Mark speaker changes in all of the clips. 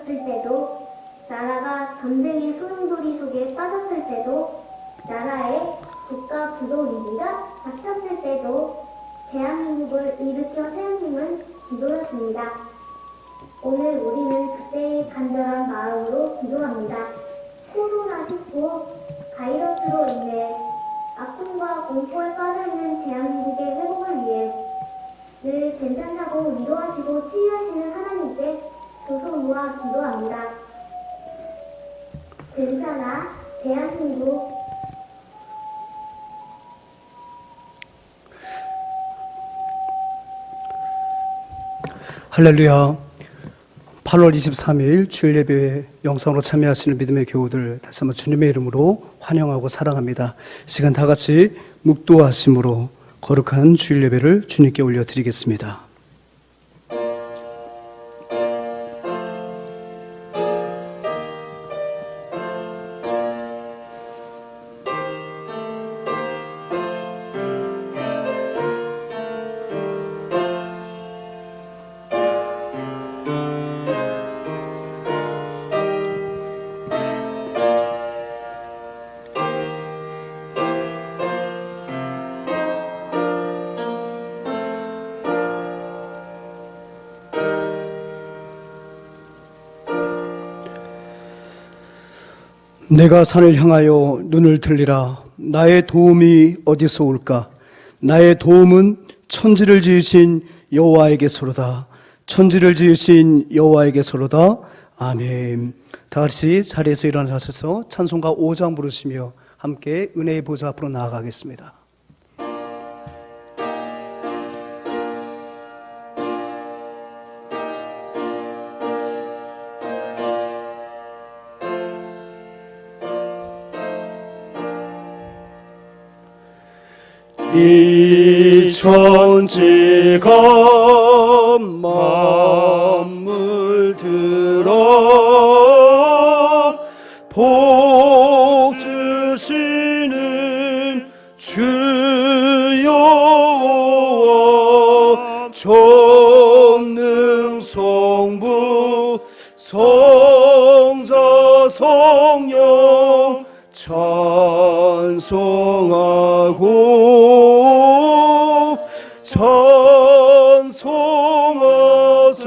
Speaker 1: 없었을 때도, 나라가 전쟁의 소용돌이 속에 빠졌을 때도, 나라의 국가 부도 위기가 닥쳤을 때도 대한민국을 일으켜 세운 힘은 기도였습니다. 오늘 우리는 그때의 간절한 마음으로 기도합니다. 코로나19 바이러스로 인해 아픔과 공포에 빠져있는 대한민국의 회복을 위해 늘 괜찮다고 위로하시고 치유하시는 하나님께 두 손 모아 기도합니다. 괜찮아, 대한민국.
Speaker 2: 할렐루야. 8월 23일 주일 예배에 영상으로 참여하시는 믿음의 교우들 다시 한번 주님의 이름으로 환영하고 사랑합니다. 이 시간 다 같이 묵도하심으로 거룩한 주일 예배를 주님께 올려드리겠습니다. 내가 산을 향하여 눈을 들리라. 나의 도움이 어디서 올까? 나의 도움은 천지를 지으신 여호와에게서로다. 천지를 지으신 여호와에게서로다. 아멘. 다 같이 자리에서 일어나셔서 찬송가 5장 부르시며 함께 은혜의 보좌 앞으로 나아가겠습니다. 이 천지가 만물 들어 복 주시는 주여 전능 성부 성자 성령 찬송하고 찬송하세.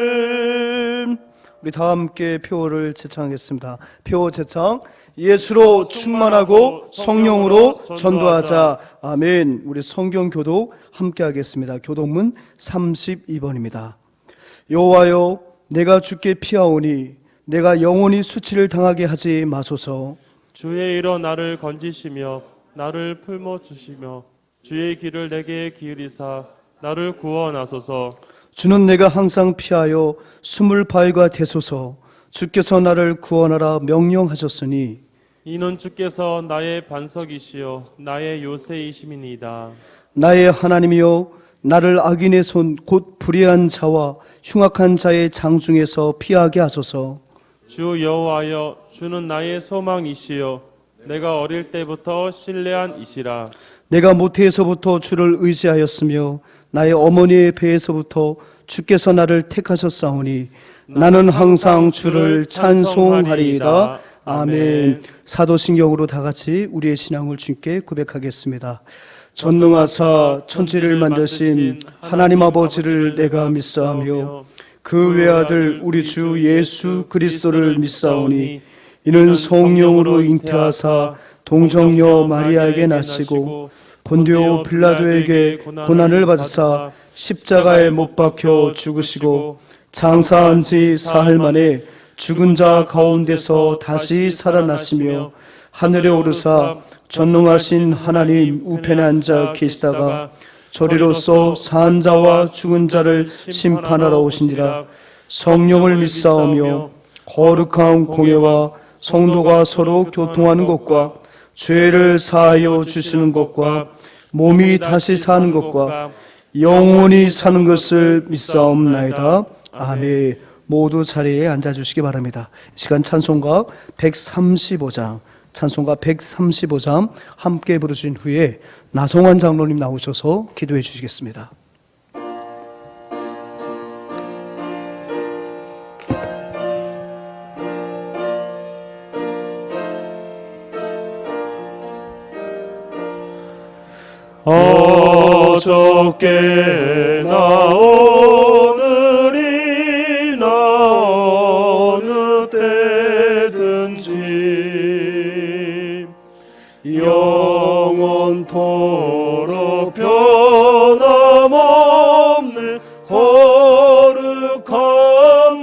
Speaker 2: 아멘. 우리 다 함께 표를 제창하겠습니다. 표 제창. 예수로 충만하고 성령으로 전도하자. 아멘. 우리 성경 교독 함께 하겠습니다. 교독문 32번입니다. 여호와여, 내가 주께 피하오니 내가 영원히 수치를 당하게 하지 마소서.
Speaker 3: 주의 이로 나를 건지시며 나를 품어주시며 주의 길을 내게 기울이사 나를 구원하소서.
Speaker 2: 주는 내가 항상 피하여 숨을 바위가 되소서. 주께서 나를 구원하라 명령하셨으니
Speaker 3: 이는 주께서 나의 반석이시요 나의 요새이심이니이다.
Speaker 2: 나의 하나님이여, 나를 악인의 손 곧 불의한 자와 흉악한 자의 장중에서 피하게 하소서.
Speaker 3: 주 여호와여, 주는 나의 소망이시요 내가 어릴 때부터 신뢰한 이시라.
Speaker 2: 내가 모태에서부터 주를 의지하였으며 나의 어머니의 배에서부터 주께서 나를 택하셨사오니 나는 항상 주를 찬송하리이다. 아멘. 사도신경으로 다 같이 우리의 신앙을 주께 고백하겠습니다. 전능하사 천지를 만드신 하나님 아버지를 내가 믿사오며 그 외아들 우리 주 예수 그리스도를 믿사오니 이는 성령으로 잉태하사 동정녀 마리아에게 나시고 본디오 빌라도에게 고난을 받으사 십자가에 못 박혀 죽으시고 장사한 지 사흘 만에 죽은 자 가운데서 다시 살아나시며 하늘에 오르사 전능하신 하나님 우편에 앉아 계시다가 저리로서 산 자와 죽은 자를 심판하러 오시니라. 성령을 믿사오며 거룩한 공예와 성도가 서로 교통하는 것과 죄를 사하여 주시는 것과 몸이 다시 사는 것과 영원히 사는 것을 믿사옵나이다. 아멘. 모두 자리에 앉아주시기 바랍니다. 이 시간 찬송가 135장 찬송가 135장 함께 부르신 후에 나성환 장로님 나오셔서 기도해 주시겠습니다.
Speaker 3: 어저께나 오늘이나 어느 때든지 영원토록 변함없는 거룩한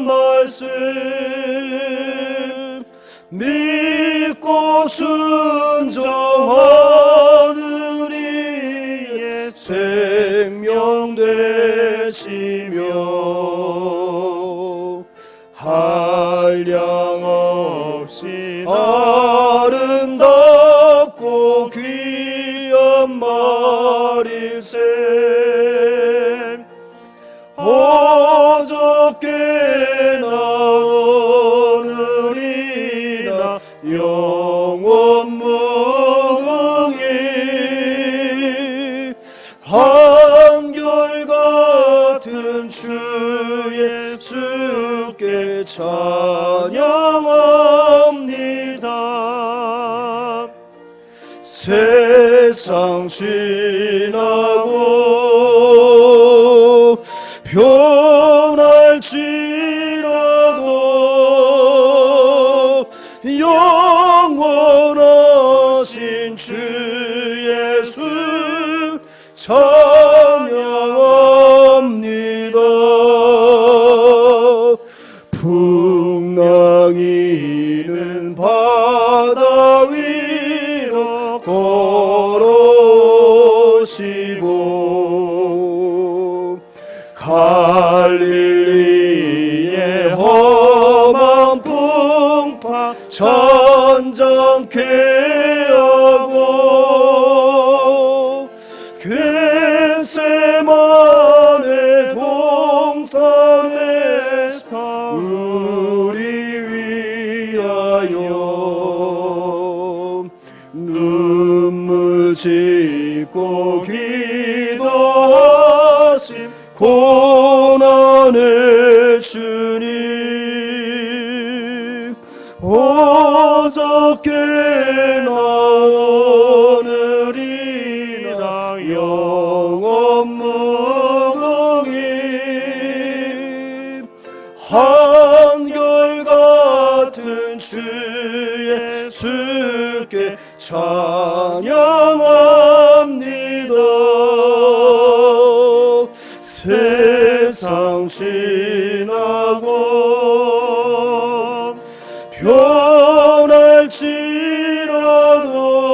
Speaker 3: 말씀 믿고 순종하는 이의 생명 되시며 한량없이 아름답고 귀한 말일세 어저께나 오늘이나 영원 무궁히 한결같은 주 예수께 찬양합니다. 세상 지나고 변할지라도 영원하신 주 예수 찬양합니다. 풍랑이는 바다 위로 걸어오시고 갈릴리의 험한 풍파 잔잔케 하고 겟세마네 동산에서 우리 위하여 눈물 짓고 기도하심 고난의 주님 어저께나 오늘이나 영원 무궁히 한결같은 주 예수께 찬양합니다. 세상 지나고 변할지라도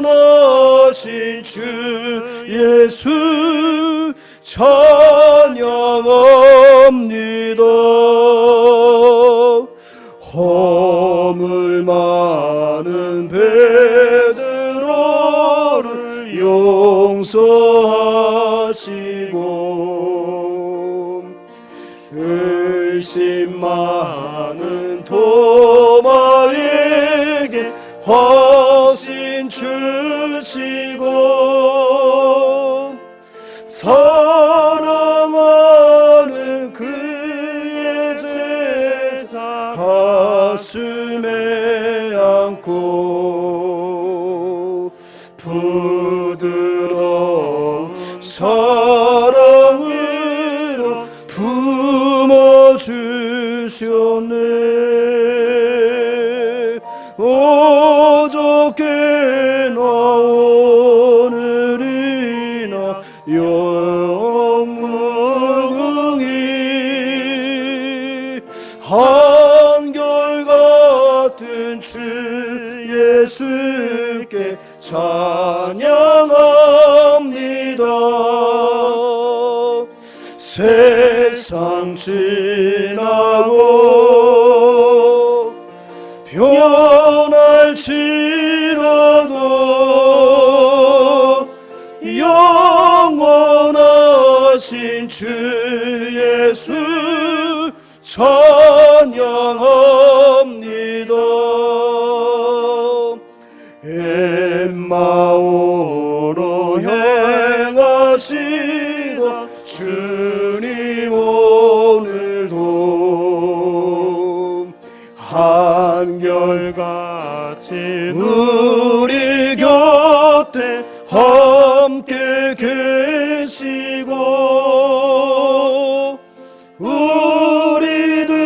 Speaker 3: 영원하신 주 예수 찬양합니다. 허물 많은 베드로를 용서하시고 의심 많은 도마에게 화신 주시고 사랑하는 그의 제자 가슴에 안고 부드러운 사랑으로 품어주셨네. 어저께나 오늘이나 영무궁히 한결같은 주 예수께 찬양합니다. 세상 지나고 변할지라도 영원하신 주 예수 찬양합니다.
Speaker 2: 엠마오로 행하시던 주님 오늘도 한결같이 우리 곁에 함께 계시고 우리들을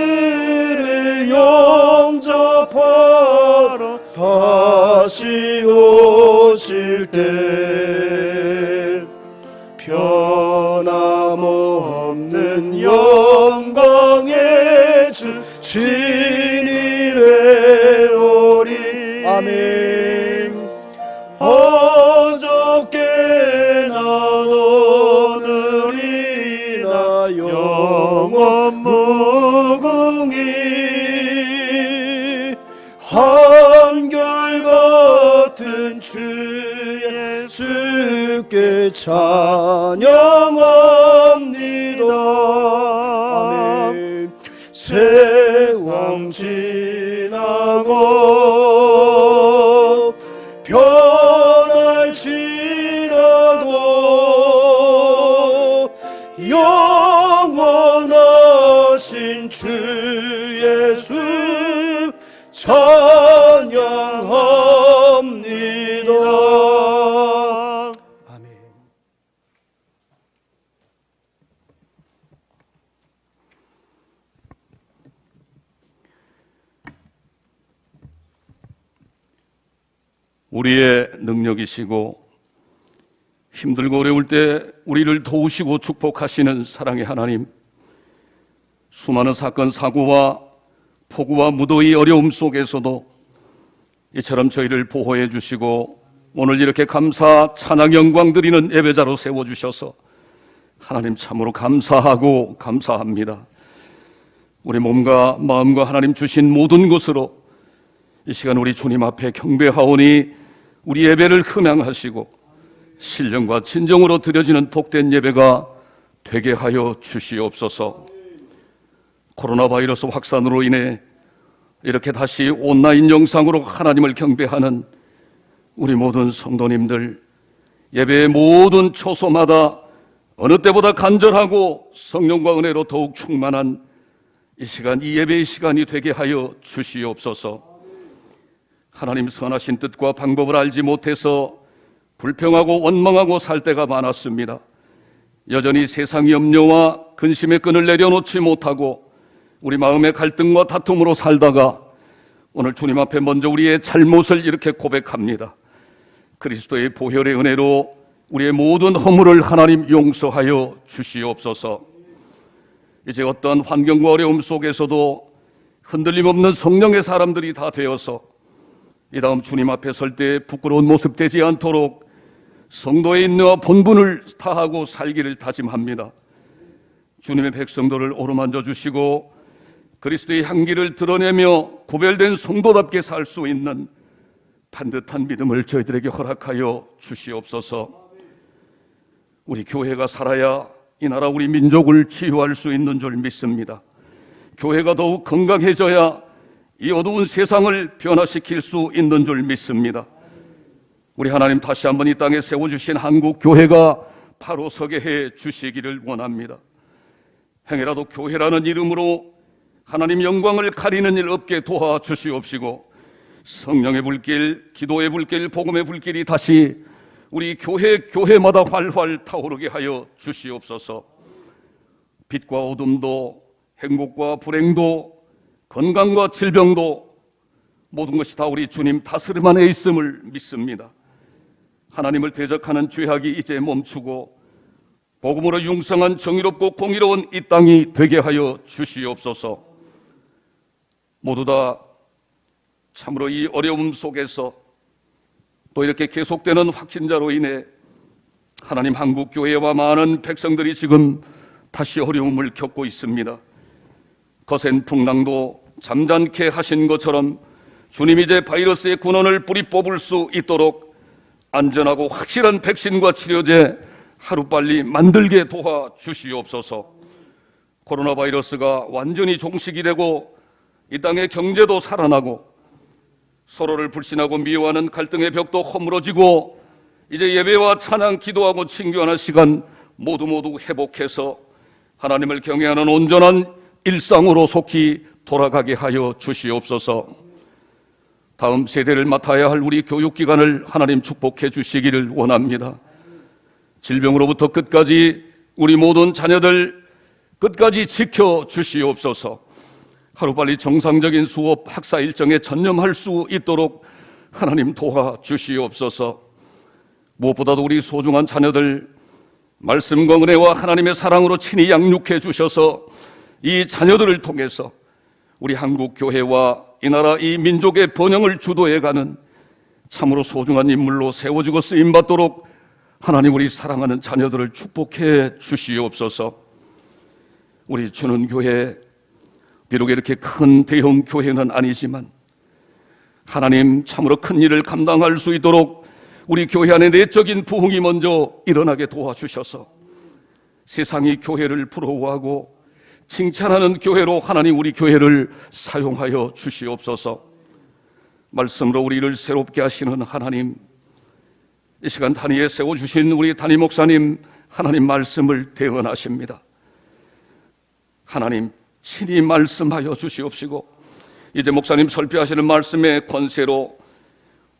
Speaker 2: 영접하러 다시 오실 때 변함없는 영광의 주 주님의 오리. 아멘. 어저께나 오늘이나 영원 무궁히 한결같은 주 예수께 찬양합니다. 아멘. 세월 지나고 변할지라도 영원하신 주 예수 찬양합니다. 아멘.
Speaker 4: 우리의 능력이시고 힘들고 어려울 때 우리를 도우시고 축복하시는 사랑의 하나님, 수많은 사건 사고와 폭우와 무더위 어려움 속에서도 이처럼 저희를 보호해 주시고 오늘 이렇게 감사 찬양 영광 드리는 예배자로 세워주셔서 하나님 참으로 감사하고 감사합니다. 우리 몸과 마음과 하나님 주신 모든 것으로 이 시간 우리 주님 앞에 경배하오니 우리 예배를 흠양하시고 신령과 진정으로 드려지는 복된 예배가 되게 하여 주시옵소서. 코로나 바이러스 확산으로 인해 이렇게 다시 온라인 영상으로 하나님을 경배하는 우리 모든 성도님들, 예배의 모든 초소마다 어느 때보다 간절하고 성령과 은혜로 더욱 충만한 이 시간, 이 예배의 시간이 되게 하여 주시옵소서. 하나님 선하신 뜻과 방법을 알지 못해서 불평하고 원망하고 살 때가 많았습니다. 여전히 세상 염려와 근심의 끈을 내려놓지 못하고 우리 마음의 갈등과 다툼으로 살다가 오늘 주님 앞에 먼저 우리의 잘못을 이렇게 고백합니다. 그리스도의 보혈의 은혜로 우리의 모든 허물을 하나님 용서하여 주시옵소서. 이제 어떤 환경과 어려움 속에서도 흔들림 없는 성령의 사람들이 다 되어서 이 다음 주님 앞에 설 때 부끄러운 모습 되지 않도록 성도의 인내와 본분을 다하고 살기를 다짐합니다. 주님의 백성들을 어루만져 주시고 그리스도의 향기를 드러내며 구별된 성도답게 살 수 있는 반듯한 믿음을 저희들에게 허락하여 주시옵소서. 우리 교회가 살아야 이 나라 우리 민족을 치유할 수 있는 줄 믿습니다. 교회가 더욱 건강해져야 이 어두운 세상을 변화시킬 수 있는 줄 믿습니다. 우리 하나님 다시 한번 이 땅에 세워주신 한국 교회가 바로 서게 해 주시기를 원합니다. 행여라도 교회라는 이름으로 하나님 영광을 가리는 일 없게 도와주시옵시고 성령의 불길, 기도의 불길, 복음의 불길이 다시 우리 교회마다 활활 타오르게 하여 주시옵소서. 빛과 어둠도, 행복과 불행도, 건강과 질병도 모든 것이 다 우리 주님 다스림 안에 있음을 믿습니다. 하나님을 대적하는 죄악이 이제 멈추고 복음으로 융성한 정의롭고 공의로운 이 땅이 되게 하여 주시옵소서. 모두 다 참으로 이 어려움 속에서 또 이렇게 계속되는 확진자로 인해 하나님 한국 교회와 많은 백성들이 지금 다시 어려움을 겪고 있습니다. 거센 풍랑도 잠잠케 하신 것처럼 주님이 이제 바이러스의 군원을 뿌리 뽑을 수 있도록 안전하고 확실한 백신과 치료제 하루빨리 만들게 도와주시옵소서. 코로나 바이러스가 완전히 종식이 되고 이 땅의 경제도 살아나고 서로를 불신하고 미워하는 갈등의 벽도 허물어지고 이제 예배와 찬양, 기도하고 친교하는 시간 모두 회복해서 하나님을 경외하는 온전한 일상으로 속히 돌아가게 하여 주시옵소서. 다음 세대를 맡아야 할 우리 교육기관을 하나님 축복해 주시기를 원합니다. 질병으로부터 끝까지 우리 모든 자녀들 끝까지 지켜 주시옵소서. 하루빨리 정상적인 수업 학사 일정에 전념할 수 있도록 하나님 도와주시옵소서. 무엇보다도 우리 소중한 자녀들 말씀과 은혜와 하나님의 사랑으로 친히 양육해 주셔서 이 자녀들을 통해서 우리 한국 교회와 이 나라 이 민족의 번영을 주도해가는 참으로 소중한 인물로 세워지고 쓰임받도록 하나님 우리 사랑하는 자녀들을 축복해 주시옵소서. 우리 주는 교회 비록 이렇게 큰 대형 교회는 아니지만 하나님 참으로 큰 일을 감당할 수 있도록 우리 교회 안에 내적인 부흥이 먼저 일어나게 도와주셔서 세상이 교회를 부러워하고 칭찬하는 교회로 하나님 우리 교회를 사용하여 주시옵소서. 말씀으로 우리를 새롭게 하시는 하나님, 이 시간 단위에 세워주신 우리 담임 목사님 하나님 말씀을 대언하십니다. 하나님 친히 말씀하여 주시옵시고 이제 목사님 설교하시는 말씀의 권세로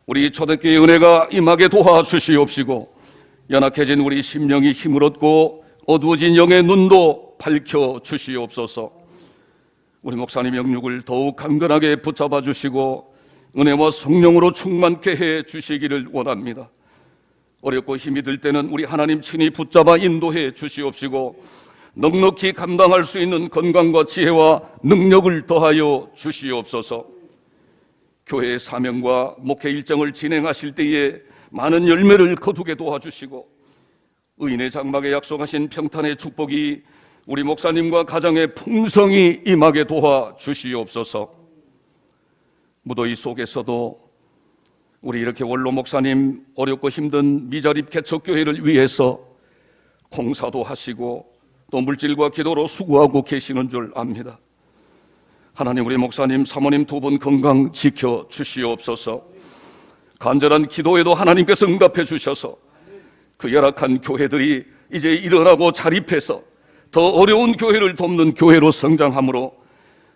Speaker 4: 우리 초대교회의 은혜가 임하게 도와주시옵시고 연약해진 우리 심령이 힘을 얻고 어두워진 영의 눈도 밝혀주시옵소서. 우리 목사님 영육을 더욱 강건하게 붙잡아 주시고 은혜와 성령으로 충만케 해 주시기를 원합니다. 어렵고 힘이 들 때는 우리 하나님 친히 붙잡아 인도해 주시옵시고 넉넉히 감당할 수 있는 건강과 지혜와 능력을 더하여 주시옵소서. 교회의 사명과 목회 일정을 진행하실 때에 많은 열매를 거두게 도와주시고 의인의 장막에 약속하신 평탄의 축복이 우리 목사님과 가정의 풍성이 임하게 도와주시옵소서. 무더위 속에서도 우리 이렇게 원로 목사님 어렵고 힘든 미자립 개척교회를 위해서 공사도 하시고 또 물질과 기도로 수고하고 계시는 줄 압니다. 하나님 우리 목사님 사모님 두 분 건강 지켜 주시옵소서. 간절한 기도에도 하나님께서 응답해 주셔서 그 열악한 교회들이 이제 일어나고 자립해서 더 어려운 교회를 돕는 교회로 성장함으로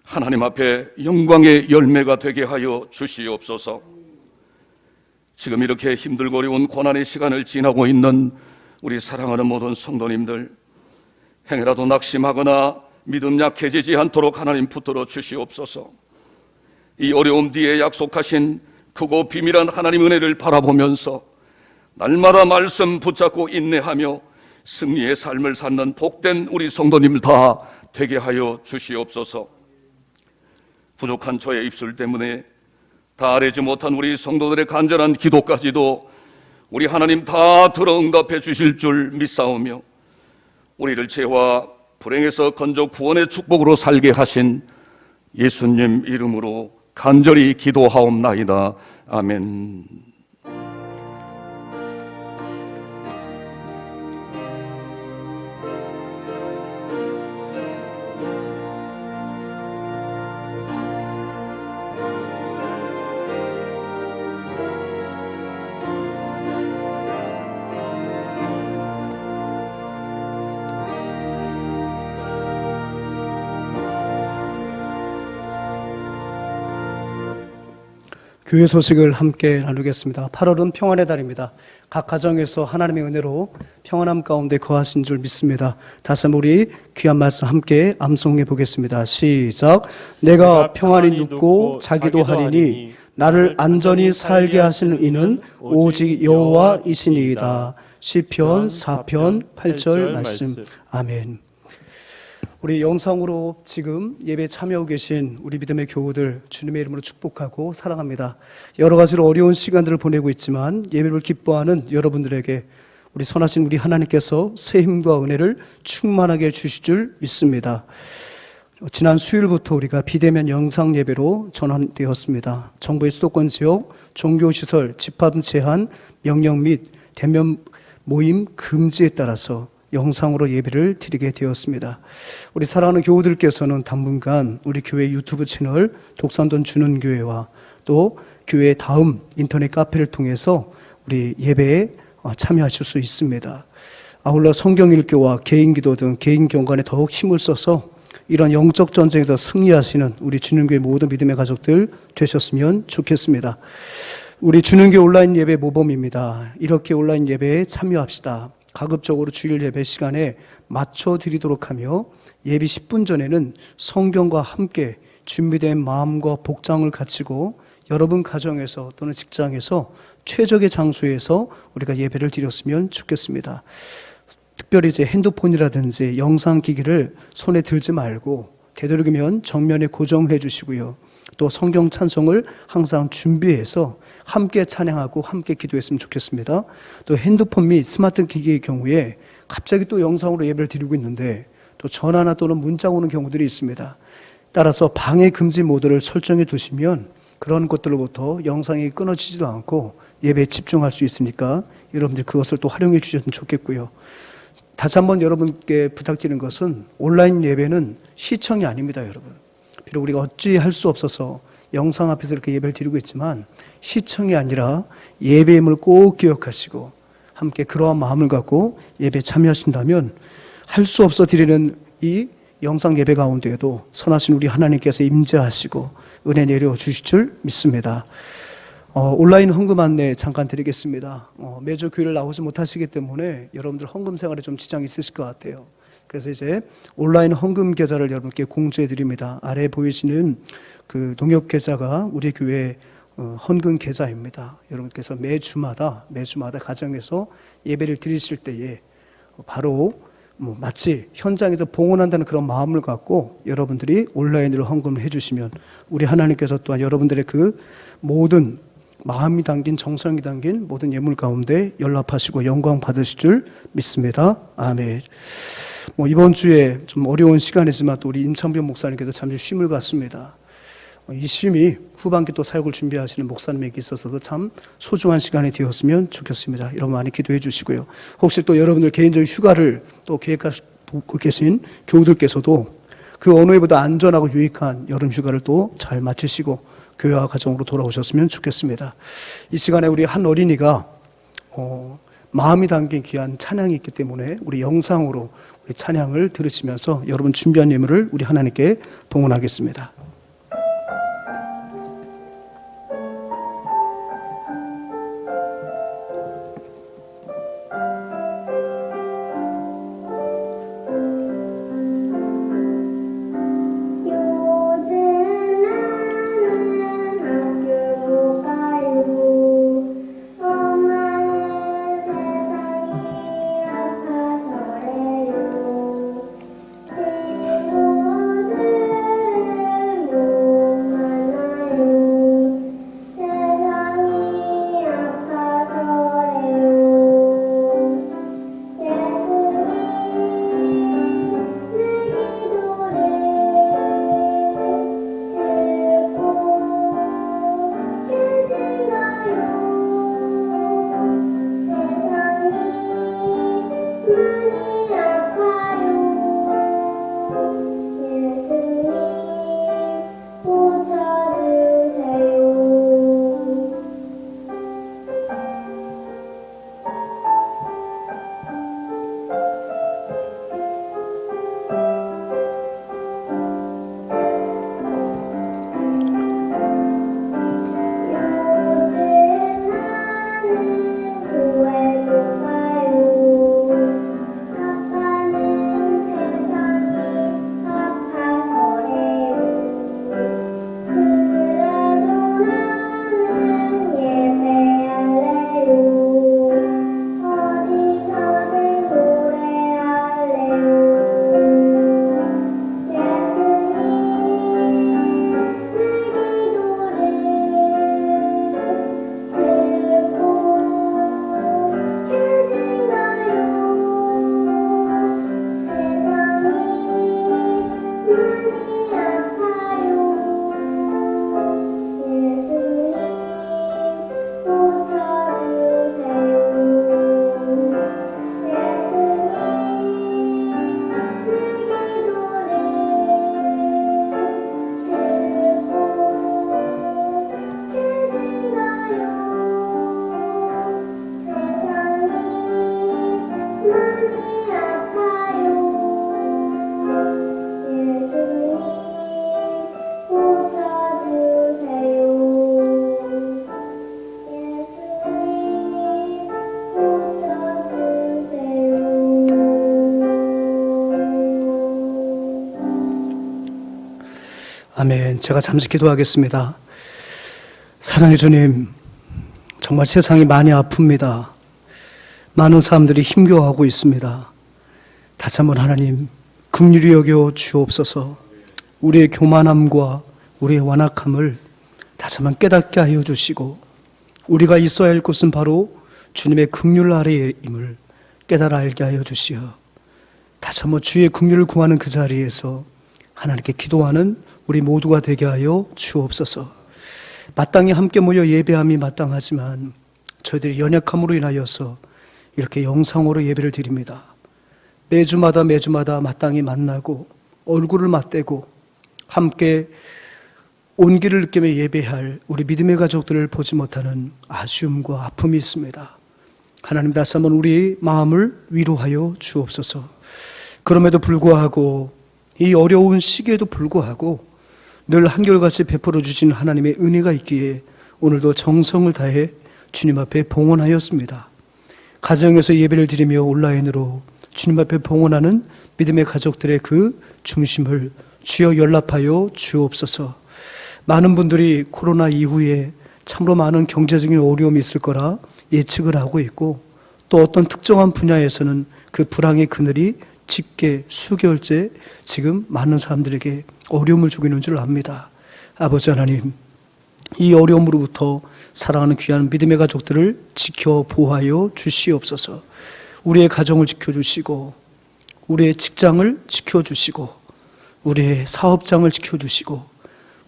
Speaker 4: 하나님 앞에 영광의 열매가 되게 하여 주시옵소서. 지금 이렇게 힘들고 어려운 고난의 시간을 지나고 있는 우리 사랑하는 모든 성도님들, 행여라도 낙심하거나 믿음 약해지지 않도록 하나님 붙들어 주시옵소서. 이 어려움 뒤에 약속하신 크고 비밀한 하나님 은혜를 바라보면서 날마다 말씀 붙잡고 인내하며 승리의 삶을 사는 복된 우리 성도님들 다 되게 하여 주시옵소서. 부족한 저의 입술 때문에 다 아뢰지 못한 우리 성도들의 간절한 기도까지도 우리 하나님 다 들어 응답해 주실 줄 믿사오며 우리를 죄와 불행에서 건져 구원의 축복으로 살게 하신 예수님 이름으로 간절히 기도하옵나이다. 아멘.
Speaker 2: 교회 소식을 함께 나누겠습니다. 8월은 평안의 달입니다. 각 가정에서 하나님의 은혜로 평안함 가운데 거하신 줄 믿습니다. 다시 한번 우리 귀한 말씀 함께 암송해 보겠습니다. 시작. 내가 평안히 눕고 자기도 하리니 나를 안전히 살게 하시는 이는 오직 여호와이시니이다. 시편 4편 8절 말씀. 아멘. 우리 영상으로 지금 예배에 참여하고 계신 우리 믿음의 교우들 주님의 이름으로 축복하고 사랑합니다. 여러 가지로 어려운 시간들을 보내고 있지만 예배를 기뻐하는 여러분들에게 우리 선하신 우리 하나님께서 새 힘과 은혜를 충만하게 해주실 줄 믿습니다. 지난 수요일부터 우리가 비대면 영상 예배로 전환되었습니다. 정부의 수도권 지역 종교시설 집합 제한 명령 및 대면 모임 금지에 따라서 영상으로 예배를 드리게 되었습니다. 우리 사랑하는 교우들께서는 당분간 우리 교회 유튜브 채널 독산동 주는 교회와 또 교회 다음 인터넷 카페를 통해서 우리 예배에 참여하실 수 있습니다. 아울러 성경 읽기와 개인 기도 등 개인 경건에 더욱 힘을 써서 이런 영적 전쟁에서 승리하시는 우리 주님교회 모든 믿음의 가족들 되셨으면 좋겠습니다. 우리 주님교회 온라인 예배 모범입니다. 이렇게 온라인 예배에 참여합시다. 가급적으로 주일 예배 시간에 맞춰 드리도록 하며 예비 10분 전에는 성경과 함께 준비된 마음과 복장을 갖추고 여러분 가정에서 또는 직장에서 최적의 장소에서 우리가 예배를 드렸으면 좋겠습니다. 특별히 이제 핸드폰이라든지 영상기기를 손에 들지 말고 되도록이면 정면에 고정을 해주시고요. 또 성경 찬송을 항상 준비해서 함께 찬양하고 함께 기도했으면 좋겠습니다. 또 핸드폰 및 스마트 기기의 경우에 갑자기 또 영상으로 예배를 드리고 있는데 또 전화나 또는 문자가 오는 경우들이 있습니다. 따라서 방해 금지 모드를 설정해 두시면 그런 것들로부터 영상이 끊어지지도 않고 예배에 집중할 수 있으니까 여러분들 그것을 또 활용해 주셨으면 좋겠고요. 다시 한번 여러분께 부탁드리는 것은 온라인 예배는 시청이 아닙니다, 여러분. 비록 우리가 어찌할 수 없어서 영상 앞에서 이렇게 예배를 드리고 있지만 시청이 아니라 예배임을 꼭 기억하시고 함께 그러한 마음을 갖고 예배에 참여하신다면 할 수 없어 드리는 이 영상 예배 가운데에도 선하신 우리 하나님께서 임재하시고 은혜 내려 주실 줄 믿습니다. 온라인 헌금 안내 잠깐 드리겠습니다. 매주 교회를 나오지 못하시기 때문에 여러분들 헌금 생활에 좀 지장이 있으실 것 같아요. 그래서 이제 온라인 헌금 계좌를 여러분께 공지해 드립니다. 아래 보이시는 그 동역 계좌가 우리 교회 헌금 계좌입니다. 여러분께서 매주마다 가정에서 예배를 드리실 때에 바로 마치 현장에서 봉헌한다는 그런 마음을 갖고 여러분들이 온라인으로 헌금을 해주시면 우리 하나님께서 또한 여러분들의 그 모든 마음이 담긴 정성이 담긴 모든 예물 가운데 연락하시고 영광 받으실 줄 믿습니다. 아멘. 이번 주에 좀 어려운 시간이지만 또 우리 임창변 목사님께서 잠시 쉼을 갖습니다. 이 쉼이 후반기 또 사역을 준비하시는 목사님에게 있어서도 참 소중한 시간이 되었으면 좋겠습니다. 여러분 많이 기도해 주시고요. 혹시 또 여러분들 개인적인 휴가를 또 계획하고 계신 교우들께서도 그 어느 해보다 안전하고 유익한 여름 휴가를 또 잘 마치시고 교회와 가정으로 돌아오셨으면 좋겠습니다. 이 시간에 우리 한 어린이가 마음이 담긴 귀한 찬양이 있기 때문에 우리 영상으로 우리 찬양을 들으시면서 여러분 준비한 예물을 우리 하나님께 봉헌하겠습니다. 아멘. 제가 잠시 기도하겠습니다. 사랑의 주님, 정말 세상이 많이 아픕니다. 많은 사람들이 힘겨워하고 있습니다. 다시 한번 하나님, 긍휼히 여겨 주옵소서. 우리의 교만함과 우리의 완악함을 다시 한번 깨닫게 하여 주시고, 우리가 있어야 할 곳은 바로 주님의 긍휼 아래임을 깨달아 알게 하여 주시어 다시 한번 주의 긍휼을 구하는 그 자리에서 하나님께 기도하는 우리 모두가 되게 하여 주옵소서. 마땅히 함께 모여 예배함이 마땅하지만 저희들이 연약함으로 인하여서 이렇게 영상으로 예배를 드립니다. 매주마다 마땅히 만나고 얼굴을 맞대고 함께 온기를 느끼며 예배할 우리 믿음의 가족들을 보지 못하는 아쉬움과 아픔이 있습니다. 하나님, 다시 한번 우리 마음을 위로하여 주옵소서. 그럼에도 불구하고 이 어려운 시기에도 불구하고 늘 한결같이 베풀어 주신 하나님의 은혜가 있기에 오늘도 정성을 다해 주님 앞에 봉헌하였습니다. 가정에서 예배를 드리며 온라인으로 주님 앞에 봉헌하는 믿음의 가족들의 그 중심을 주여 연락하여 주옵소서. 많은 분들이 코로나 이후에 참으로 많은 경제적인 어려움이 있을 거라 예측을 하고 있고, 또 어떤 특정한 분야에서는 그 불황의 그늘이 짙게 수개월째 지금 많은 사람들에게 어려움을 주고 있는 줄 압니다. 아버지 하나님, 이 어려움으로부터 사랑하는 귀한 믿음의 가족들을 지켜 보호하여 주시옵소서. 우리의 가정을 지켜주시고, 우리의 직장을 지켜주시고, 우리의 사업장을 지켜주시고,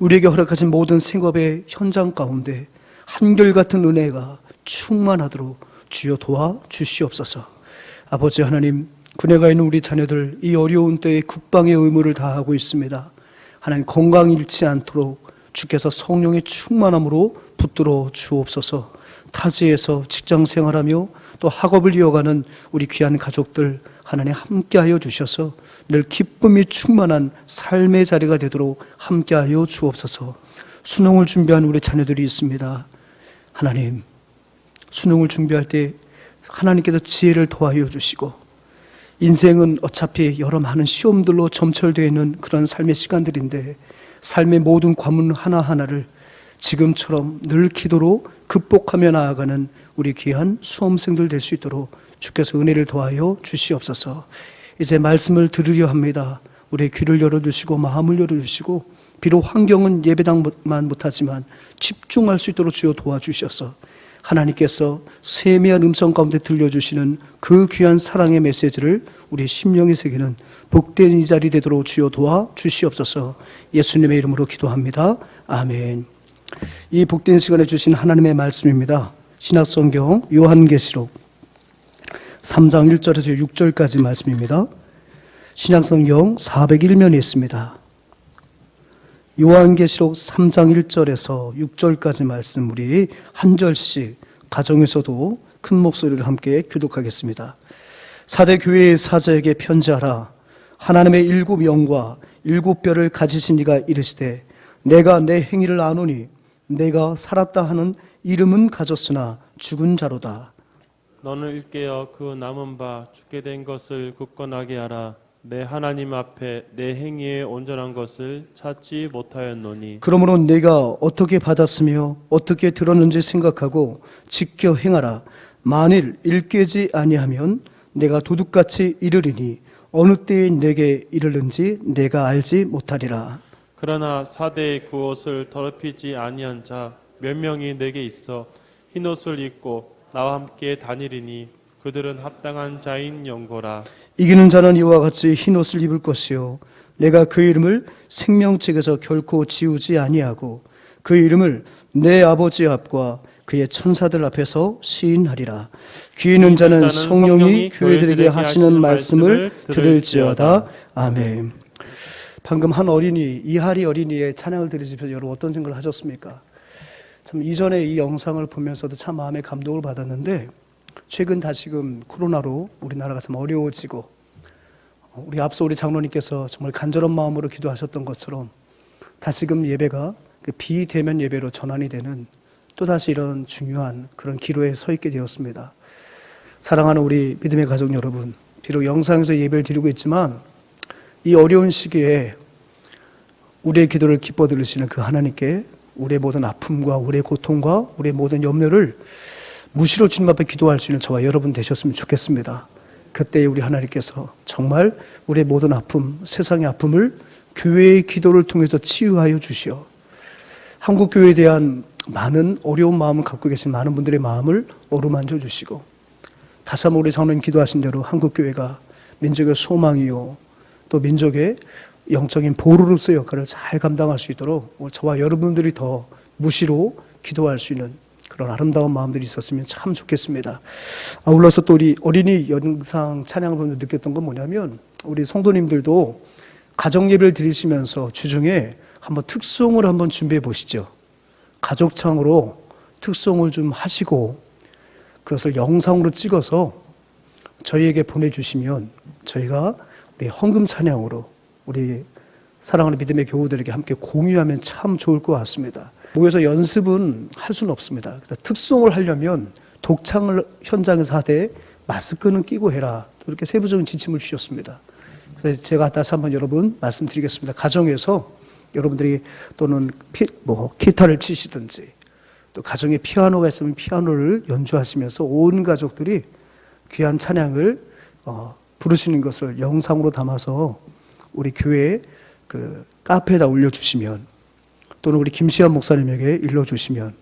Speaker 2: 우리에게 허락하신 모든 생업의 현장 가운데 한결같은 은혜가 충만하도록 주여 도와 주시옵소서. 아버지 하나님, 군에 있는 우리 자녀들 이 어려운 때에 국방의 의무를 다하고 있습니다. 하나님, 건강 잃지 않도록 주께서 성령의 충만함으로 붙들어 주옵소서. 타지에서 직장 생활하며 또 학업을 이어가는 우리 귀한 가족들 하나님 함께하여 주셔서 늘 기쁨이 충만한 삶의 자리가 되도록 함께하여 주옵소서. 수능을 준비하는 우리 자녀들이 있습니다. 하나님, 수능을 준비할 때 하나님께서 지혜를 더하여 주시고, 인생은 어차피 여러 많은 시험들로 점철되어 있는 그런 삶의 시간들인데 삶의 모든 관문 하나하나를 지금처럼 늘 기도로 극복하며 나아가는 우리 귀한 수험생들 될 수 있도록 주께서 은혜를 더하여 주시옵소서. 이제 말씀을 들으려 합니다. 우리의 귀를 열어주시고 마음을 열어주시고, 비록 환경은 예배당만 못하지만 집중할 수 있도록 주여 도와주셔서 하나님께서 세미한 음성 가운데 들려주시는 그 귀한 사랑의 메시지를 우리 심령에 새기는 복된 이 자리 되도록 주여 도와주시옵소서. 예수님의 이름으로 기도합니다. 아멘. 이 복된 시간에 주신 하나님의 말씀입니다. 신약성경 요한계시록 3장 1절에서 6절까지 말씀입니다. 신약성경 401면에 있습니다. 요한계시록 3장 1절에서 6절까지 말씀, 우리 한 절씩 가정에서도 큰 목소리를 함께 교독하겠습니다. 사대 교회의 사자에게 편지하라. 하나님의 일곱 영과 일곱 뼈를 가지신 이가 이르시되, 내가 내 행위를 아노니 내가 살았다 하는 이름은 가졌으나 죽은 자로다.
Speaker 3: 너는 일깨어 그 남은 바 죽게 된 것을 굳건하게 하라. 내 하나님 앞에 내 행위에 온전한 것을 찾지 못하였노니.
Speaker 2: 그러므로 내가 어떻게 받았으며 어떻게 들었는지 생각하고 지켜 행하라. 만일 일깨지 아니하면 내가 도둑같이 이르리니 어느 때에 내게 이르는지 내가 알지 못하리라.
Speaker 3: 그러나 사대의 그 옷을 더럽히지 아니한 자 몇 명이 내게 있어 흰옷을 입고 나와 함께 다니리니 그들은 합당한 자인 영고라.
Speaker 2: 이기는 자는 이와 같이 흰옷을 입을 것이요 내가 그 이름을 생명책에서 결코 지우지 아니하고 그 이름을 내 아버지 앞과 그의 천사들 앞에서 시인하리라. 귀 있는 자는 성령이 교회들에게 하시는 말씀을 들을지어다. 아멘. 방금 한 어린이, 이하리 어린이의 찬양을 들으시면서 여러분 어떤 생각을 하셨습니까? 참 이전에 이 영상을 보면서도 참 마음의 감동을 받았는데, 최근 다시금 코로나로 우리나라가 참 어려워지고, 우리 앞서 우리 장로님께서 정말 간절한 마음으로 기도하셨던 것처럼 다시금 예배가 비대면 예배로 전환이 되는 또다시 이런 중요한 그런 기로에 서 있게 되었습니다. 사랑하는 우리 믿음의 가족 여러분, 비록 영상에서 예배를 드리고 있지만 이 어려운 시기에 우리의 기도를 기뻐 들으시는 그 하나님께 우리의 모든 아픔과 우리의 고통과 우리의 모든 염려를 무시로 주님 앞에 기도할 수 있는 저와 여러분 되셨으면 좋겠습니다. 그때 우리 하나님께서 정말 우리의 모든 아픔, 세상의 아픔을 교회의 기도를 통해서 치유하여 주시어 한국 교회에 대한 많은 어려운 마음을 갖고 계신 많은 분들의 마음을 어루만져 주시고 다시 한번 우리 장로님 기도하신 대로 한국 교회가 민족의 소망이요 또 민족의 영적인 보루로서의 역할을 잘 감당할 수 있도록 저와 여러분들이 더 무시로 기도할 수 있는 그런 아름다운 마음들이 있었으면 참 좋겠습니다. 아울러서 또 우리 어린이 영상 찬양을 보면서 느꼈던 건 뭐냐면 우리 성도님들도 가정 예배를 드리시면서 주중에 한번 특송을 한번 준비해 보시죠. 가족창으로 특송을 좀 하시고 그것을 영상으로 찍어서 저희에게 보내주시면 저희가 우리 헌금 찬양으로 우리 사랑하는 믿음의 교우들에게 함께 공유하면 참 좋을 것 같습니다. 모여서 연습은 할 수는 없습니다. 그래서 특송을 하려면 독창을 현장에서 하되 마스크는 끼고 해라. 이렇게 세부적인 지침을 주셨습니다. 그래서 제가 다시 한번 여러분 말씀드리겠습니다. 가정에서 여러분들이 또는 기타를 치시든지 또 가정에 피아노가 있으면 피아노를 연주하시면서 온 가족들이 귀한 찬양을 부르시는 것을 영상으로 담아서 우리 교회 그 카페에다 올려주시면 또는 우리 김시환 목사님에게 일러주시면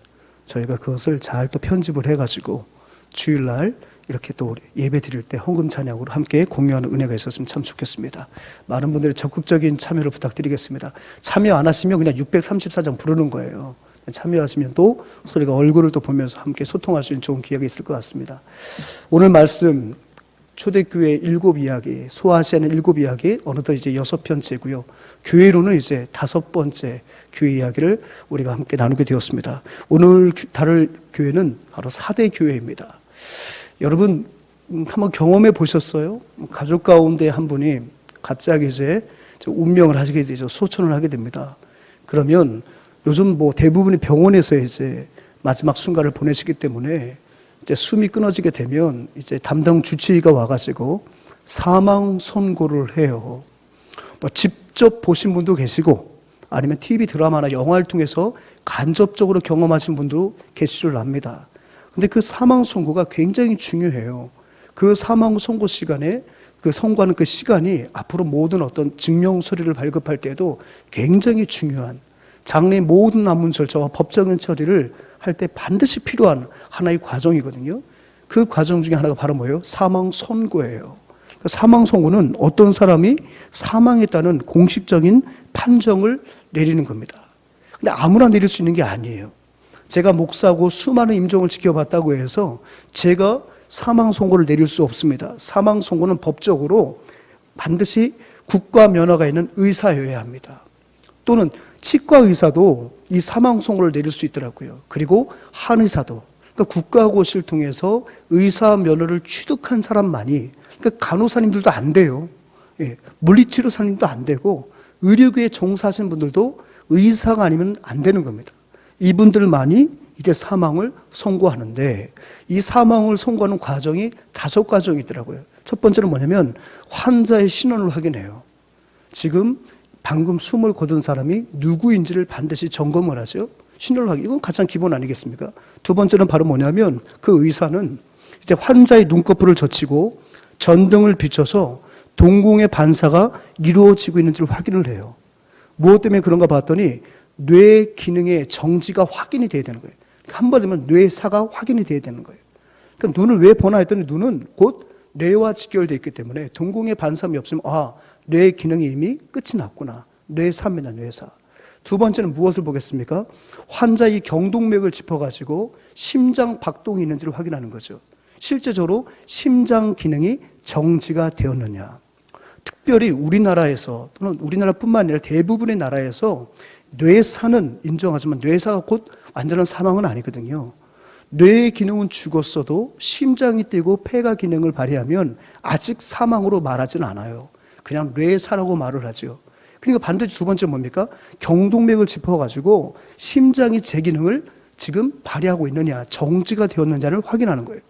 Speaker 2: 저희가 그것을 잘 또 편집을 해가지고 주일날 이렇게 또 우리 예배 드릴 때 헌금 찬양으로 함께 공유하는 은혜가 있었으면 참 좋겠습니다. 많은 분들의 적극적인 참여를 부탁드리겠습니다. 참여 안 하시면 그냥 634장 부르는 거예요. 참여하시면 또 소리가 얼굴을 또 보면서 함께 소통할 수 있는 좋은 기회가 있을 것 같습니다. 오늘 말씀 초대교회 7이야기, 소아시아는 7이야기, 어느덧 이제 6편째고요. 교회로는 이제 5번째 교회 이야기를 우리가 함께 나누게 되었습니다. 오늘 다룰 교회는 바로 4대 교회입니다. 여러분 한번 경험해 보셨어요? 가족 가운데 한 분이 갑자기 이제 운명을 하시게 되죠. 소천을 하게 됩니다. 그러면 요즘 대부분이 병원에서 이제 마지막 순간을 보내시기 때문에 이제 숨이 끊어지게 되면 이제 담당 주치의가 와가지고 사망 선고를 해요. 직접 보신 분도 계시고 아니면 TV 드라마나 영화를 통해서 간접적으로 경험하신 분도 계실 줄 압니다. 근데 그 사망 선고가 굉장히 중요해요. 그 사망 선고 시간에 그 선고하는 그 시간이 앞으로 모든 어떤 증명 서류를 발급할 때도 굉장히 중요한 장래의 모든 남은 절차와 법적인 처리를 할 때 반드시 필요한 하나의 과정이거든요. 그 과정 중에 하나가 바로 뭐예요? 사망 선고예요. 사망 선고는 어떤 사람이 사망했다는 공식적인 판정을 내리는 겁니다. 근데 아무나 내릴 수 있는 게 아니에요. 제가 목사고 수많은 임종을 지켜봤다고 해서 제가 사망 선고를 내릴 수 없습니다. 사망 선고는 법적으로 반드시 국가 면허가 있는 의사여야 합니다. 또는 치과 의사도 이 사망 선고를 내릴 수 있더라고요. 그리고 한의사도. 그러니까 국가고시를 통해서 의사 면허를 취득한 사람만이, 그러니까 간호사님들도 안 돼요. 예, 물리치료사님도 안 되고 의료계에 종사하시는 분들도 의사가 아니면 안 되는 겁니다. 이분들만이 이제 사망을 선고하는데 이 사망을 선고하는 과정이 5과정이 있더라고요. 첫 번째는 뭐냐면 환자의 신원을 확인해요. 지금 방금 숨을 거둔 사람이 누구인지를 반드시 점검을 하죠. 신원을 확인. 이건 가장 기본 아니겠습니까? 두 번째는 바로 뭐냐면 그 의사는 이제 환자의 눈꺼풀을 젖히고 전등을 비춰서 동공의 반사가 이루어지고 있는지를 확인을 해요. 무엇 때문에 그런가 봤더니 뇌 기능의 정지가 확인이 돼야 되는 거예요. 한 번 되면 뇌사가 확인이 돼야 되는 거예요. 그럼 눈을 왜 보나 했더니 눈은 곧 뇌와 직결되어 있기 때문에 동공의 반사이 없으면 뇌 기능이 이미 끝이 났구나. 뇌사입니다. 뇌사. 두 번째는 무엇을 보겠습니까? 환자의 경동맥을 짚어가지고 심장 박동이 있는지를 확인하는 거죠. 실제적으로 심장 기능이 정지가 되었느냐. 특별히 우리나라에서 또는 우리나라뿐만 아니라 대부분의 나라에서 뇌사는 인정하지만 뇌사가 곧 완전한 사망은 아니거든요. 뇌의 기능은 죽었어도 심장이 뛰고 폐가 기능을 발휘하면 아직 사망으로 말하지는 않아요. 그냥 뇌사라고 말을 하죠. 그러니까 반드시 두 번째 뭡니까? 경동맥을 짚어가지고 심장이 제 기능을 지금 발휘하고 있느냐, 정지가 되었느냐를 확인하는 거예요.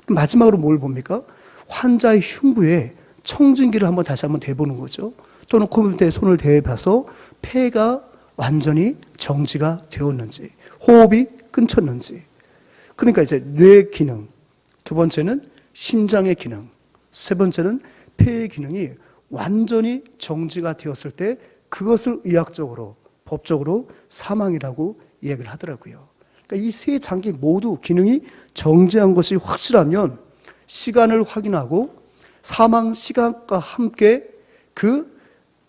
Speaker 2: 그럼 마지막으로 뭘 봅니까? 환자의 흉부에 청진기를 다시 한번 대보는 거죠. 또는 코밑에 손을 대봐서 폐가 완전히 정지가 되었는지, 호흡이 끊쳤는지. 그러니까 이제 뇌 기능, 두 번째는 심장의 기능, 세 번째는 폐의 기능이 완전히 정지가 되었을 때 그것을 의학적으로, 법적으로 사망이라고 이야기를 하더라고요. 그러니까 이 세 장기 모두 기능이 정지한 것이 확실하면 시간을 확인하고 사망 시간과 함께 그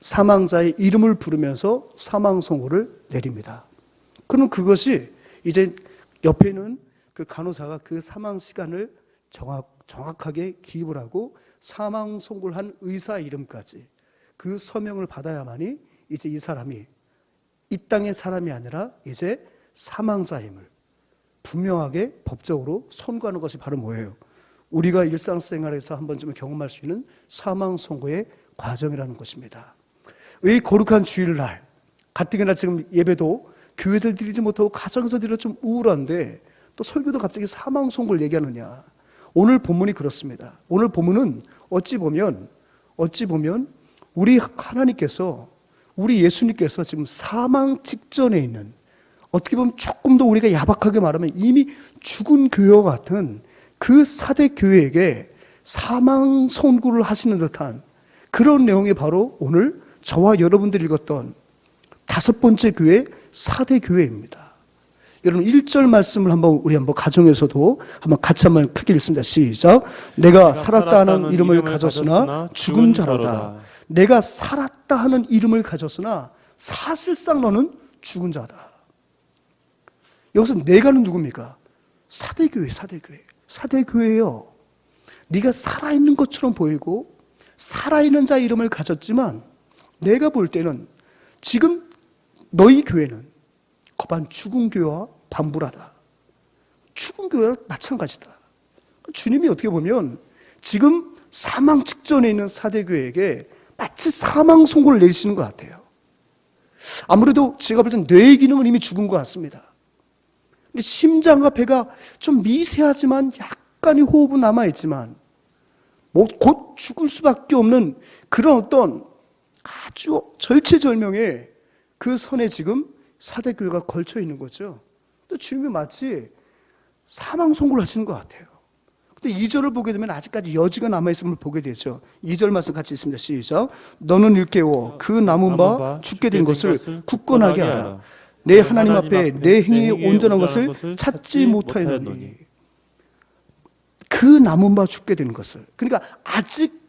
Speaker 2: 사망자의 이름을 부르면서 사망 선고를 내립니다. 그럼 그것이 이제 옆에 있는 그 간호사가 그 사망 시간을 정확하게 기입을 하고 사망 선고를 한 의사 이름까지 그 서명을 받아야만이 이제 이 사람이 이 땅의 사람이 아니라 이제 사망자임을 분명하게 법적으로 선고하는 것이 바로 뭐예요? 우리가 일상생활에서 한 번쯤은 경험할 수 있는 사망 선고의 과정이라는 것입니다. 왜 거룩한 주일날 가뜩이나 지금 예배도 교회들 드리지 못하고 가정에서 드려 좀 우울한데 또 설교도 갑자기 사망 선고를 얘기하느냐? 오늘 본문이 그렇습니다. 오늘 본문은 어찌 보면 우리 하나님께서, 우리 예수님께서 지금 사망 직전에 있는, 어떻게 보면 조금 더 우리가 야박하게 말하면 이미 죽은 교회와 같은 그 사대 교회에게 사망 선고를 하시는 듯한 그런 내용이 바로 오늘 저와 여러분들이 읽었던 다섯 번째 교회, 사대 교회입니다. 여러분 1절 말씀을 우리 한번 가정에서도 한번 같이 한번 크게 읽습니다. 시작. 내가 살았다 하는 이름을 가졌으나 죽은 자로다. 내가 살았다 하는 이름을 가졌으나 사실상 너는 죽은 자다. 여기서 내가는 누굽니까? 사대교회. 사대교회예요. 네가 살아있는 것처럼 보이고 살아있는 자 이름을 가졌지만 내가 볼 때는 지금 너희 교회는 거반 죽은 교회와 반불하다. 죽은 교회와 마찬가지다. 주님이 어떻게 보면 지금 사망 직전에 있는 사대교회에게 마치 사망 선고를 내리시는 것 같아요. 아무래도 제가 볼 땐 뇌의 기능은 이미 죽은 것 같습니다. 근데 심장과 배가 좀 미세하지만 약간의 호흡은 남아있지만 곧 죽을 수밖에 없는 그런 어떤 아주 절체절명의 그 선에 지금 사대교회가 걸쳐 있는 거죠. 또 주님이 마치 사망 선고를 하시는 것 같아요. 근데 2절을 보게 되면 아직까지 여지가 남아있음을 보게 되죠. 2절 말씀 같이 있습니다. 시작. 너는 일깨워 그 남은 바 죽게 된 것을 굳건하게 하라. 내 하나님 앞에 내 행위의 온전한 것을 찾지 못하였노니. 그 남은 바 죽게 된 것을. 그러니까 아직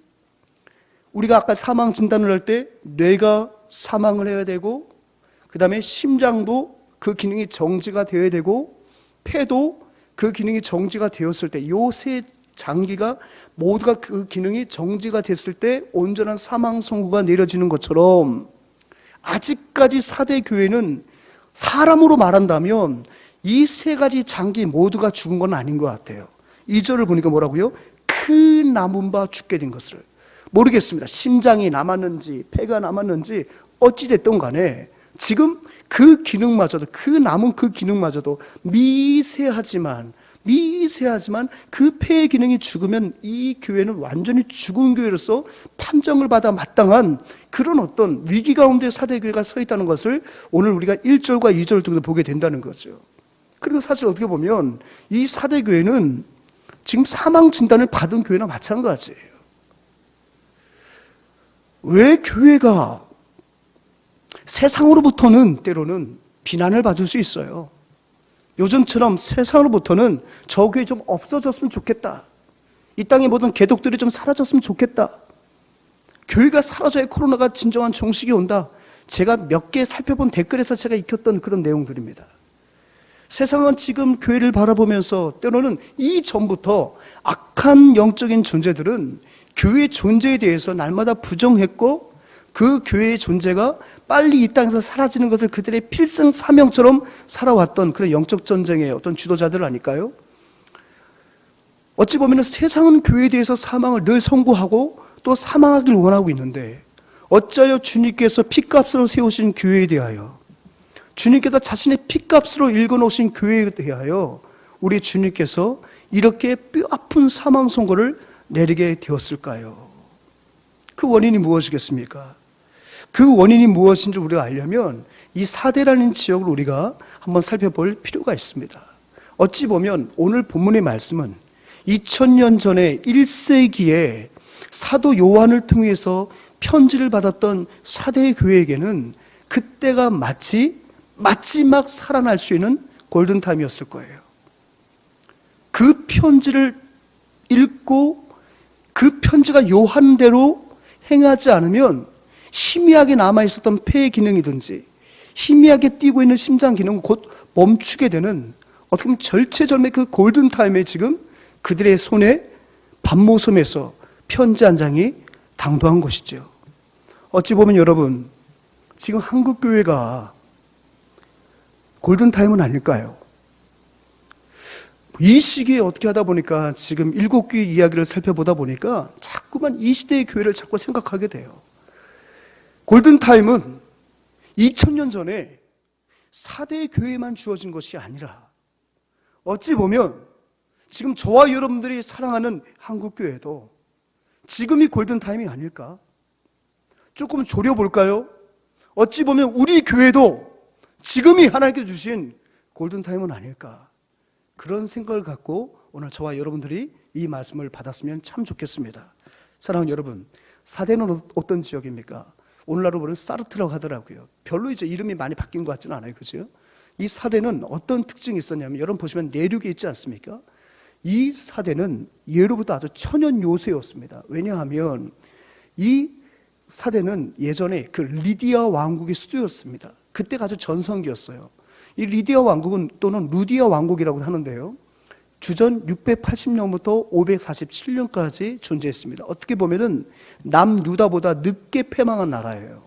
Speaker 2: 우리가 아까 사망 진단을 할 때 뇌가 사망을 해야 되고 그 다음에 심장도 그 기능이 정지가 되어야 되고 폐도 그 기능이 정지가 되었을 때 요 세 장기가 모두가 그 기능이 정지가 됐을 때 온전한 사망 선고가 내려지는 것처럼 아직까지 사대 교회는 사람으로 말한다면 이 세 가지 장기 모두가 죽은 건 아닌 것 같아요. 2절을 보니까 뭐라고요? 그 남은 바 죽게 된 것을. 모르겠습니다. 심장이 남았는지 폐가 남았는지 어찌됐든 간에 지금 그 기능마저도, 그 남은 그 기능마저도 미세하지만 그 폐의 기능이 죽으면 이 교회는 완전히 죽은 교회로서 판정을 받아 마땅한 그런 어떤 위기 가운데 사대교회가 서 있다는 것을 오늘 우리가 1절과 2절 정도 보게 된다는 거죠. 그리고 사실 어떻게 보면 이 사대교회는 지금 사망 진단을 받은 교회나 마찬가지예요. 왜 교회가 세상으로부터는 때로는 비난을 받을 수 있어요. 요즘처럼 세상으로부터는 저 교회 좀 없어졌으면 좋겠다. 이 땅의 모든 개독들이 좀 사라졌으면 좋겠다. 교회가 사라져야 코로나가 진정한 종식이 온다. 제가 몇 개 살펴본 댓글에서 제가 익혔던 그런 내용들입니다. 세상은 지금 교회를 바라보면서 때로는 이전부터 악한 영적인 존재들은 교회 존재에 대해서 날마다 부정했고 그 교회의 존재가 빨리 이 땅에서 사라지는 것을 그들의 필승 사명처럼 살아왔던 그런 영적 전쟁의 어떤 지도자들 아닐까요? 어찌 보면 세상은 교회에 대해서 사망을 늘 선고하고 또 사망하길 원하고 있는데 어찌하여 주님께서 피값으로 세우신 교회에 대하여, 주님께서 자신의 피값으로 읽어놓으신 교회에 대하여 우리 주님께서 이렇게 뼈아픈 사망 선고를 내리게 되었을까요? 그 원인이 무엇이겠습니까? 그 원인이 무엇인지 우리가 알려면 이 사대라는 지역을 우리가 한번 살펴볼 필요가 있습니다. 어찌 보면 오늘 본문의 말씀은 2000년 전에 1세기에 사도 요한을 통해서 편지를 받았던 사대 교회에게는 그때가 마치 마지막 살아날 수 있는 골든타임이었을 거예요. 그 편지를 읽고 그 편지가 요한대로 행하지 않으면 희미하게 남아있었던 폐의 기능이든지 희미하게 뛰고 있는 심장 기능은 곧 멈추게 되는 어떻게 보면 절체절명의 그 골든타임에 지금 그들의 손에 밤모섬에서 편지 한 장이 당도한 것이죠. 어찌 보면 여러분, 지금 한국교회가 골든타임은 아닐까요? 이 시기에 어떻게 하다 보니까 지금 일곱 귀 이야기를 살펴보다 보니까 자꾸만 이 시대의 교회를 자꾸 생각하게 돼요. 골든타임은 2000년 전에 4대 교회만 주어진 것이 아니라 어찌 보면 지금 저와 여러분들이 사랑하는 한국교회도 지금이 골든타임이 아닐까? 조금 졸여볼까요? 어찌 보면 우리 교회도 지금이 하나님께 주신 골든타임은 아닐까? 그런 생각을 갖고 오늘 저와 여러분들이 이 말씀을 받았으면 참 좋겠습니다. 사랑하는 여러분, 사대는 어떤 지역입니까? 오늘날로 보면 사르트라고 하더라고요. 별로 이제 이름이 많이 바뀐 것 같지는 않아요. 그죠? 이 사대는 어떤 특징이 있었냐면 여러분 보시면 내륙에 있지 않습니까? 이 사대는 예로부터 아주 천연 요새였습니다. 왜냐하면 이 사대는 예전에 그 리디아 왕국의 수도였습니다. 그때가 아주 전성기였어요. 이 리디아 왕국은 또는 루디아 왕국이라고 하는데요. 주전 680년부터 547년까지 존재했습니다. 어떻게 보면은 남유다보다 늦게 패망한 나라예요.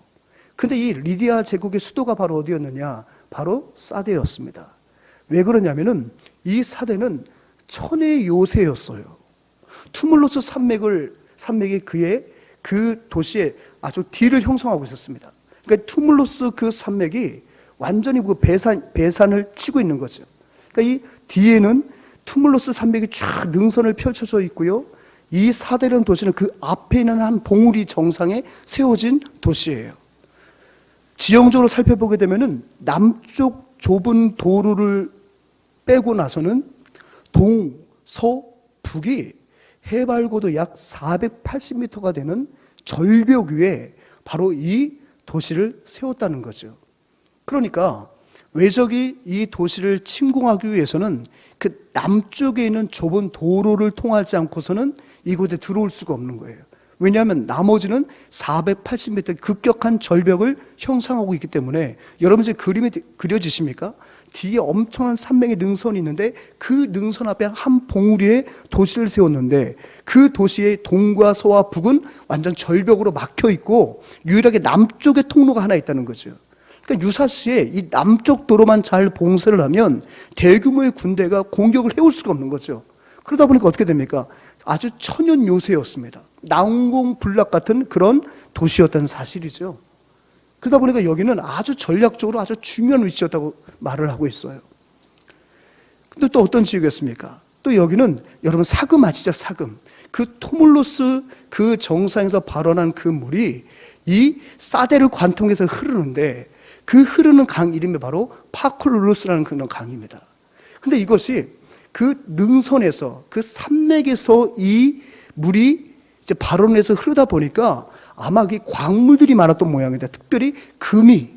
Speaker 2: 근데 이 리디아 제국의 수도가 바로 어디였느냐? 바로 사대였습니다. 왜 그러냐면은 이 사대는 천의 요새였어요. 투물로스 산맥이 그의 그 도시에 아주 뒤를 형성하고 있었습니다. 그러니까 투물로스 그 산맥이 완전히 그 배산을 치고 있는 거죠. 그러니까 이 뒤에는 투물로스 산맥이 쫙 능선을 펼쳐져 있고요. 이 사대라는 도시는 그 앞에 있는 한 봉우리 정상에 세워진 도시예요. 지형적으로 살펴보게 되면은 남쪽 좁은 도로를 빼고 나서는 동, 서, 북이 해발고도 약 480m가 되는 절벽 위에 바로 이 도시를 세웠다는 거죠. 그러니까 외적이 이 도시를 침공하기 위해서는 그 남쪽에 있는 좁은 도로를 통하지 않고서는 이곳에 들어올 수가 없는 거예요. 왜냐하면 나머지는 480m 급격한 절벽을 형성하고 있기 때문에 여러분 이제 그림이 그려지십니까? 뒤에 엄청난 산맥의 능선이 있는데 그 능선 앞에 한 봉우리에 도시를 세웠는데 그 도시의 동과 서와 북은 완전 절벽으로 막혀 있고 유일하게 남쪽에 통로가 하나 있다는 거죠. 그러니까 유사시에 이 남쪽 도로만 잘 봉쇄를 하면 대규모의 군대가 공격을 해올 수가 없는 거죠. 그러다 보니까 어떻게 됩니까? 아주 천연 요새였습니다. 난공불락 같은 그런 도시였다는 사실이죠. 그러다 보니까 여기는 아주 전략적으로 아주 중요한 위치였다고 말을 하고 있어요. 근데 또 어떤 지역이었습니까? 또 여기는 여러분 사금 아시죠? 사금. 그 토물로스 그 정상에서 발원한 그 물이 이 사대를 관통해서 흐르는데 그 흐르는 강 이름이 바로 파쿨루스라는 그런 강입니다. 근데 이것이 그 능선에서 그 산맥에서 이 물이 이제 발원해서 흐르다 보니까 아마 그 광물들이 많았던 모양입니다. 특별히 금이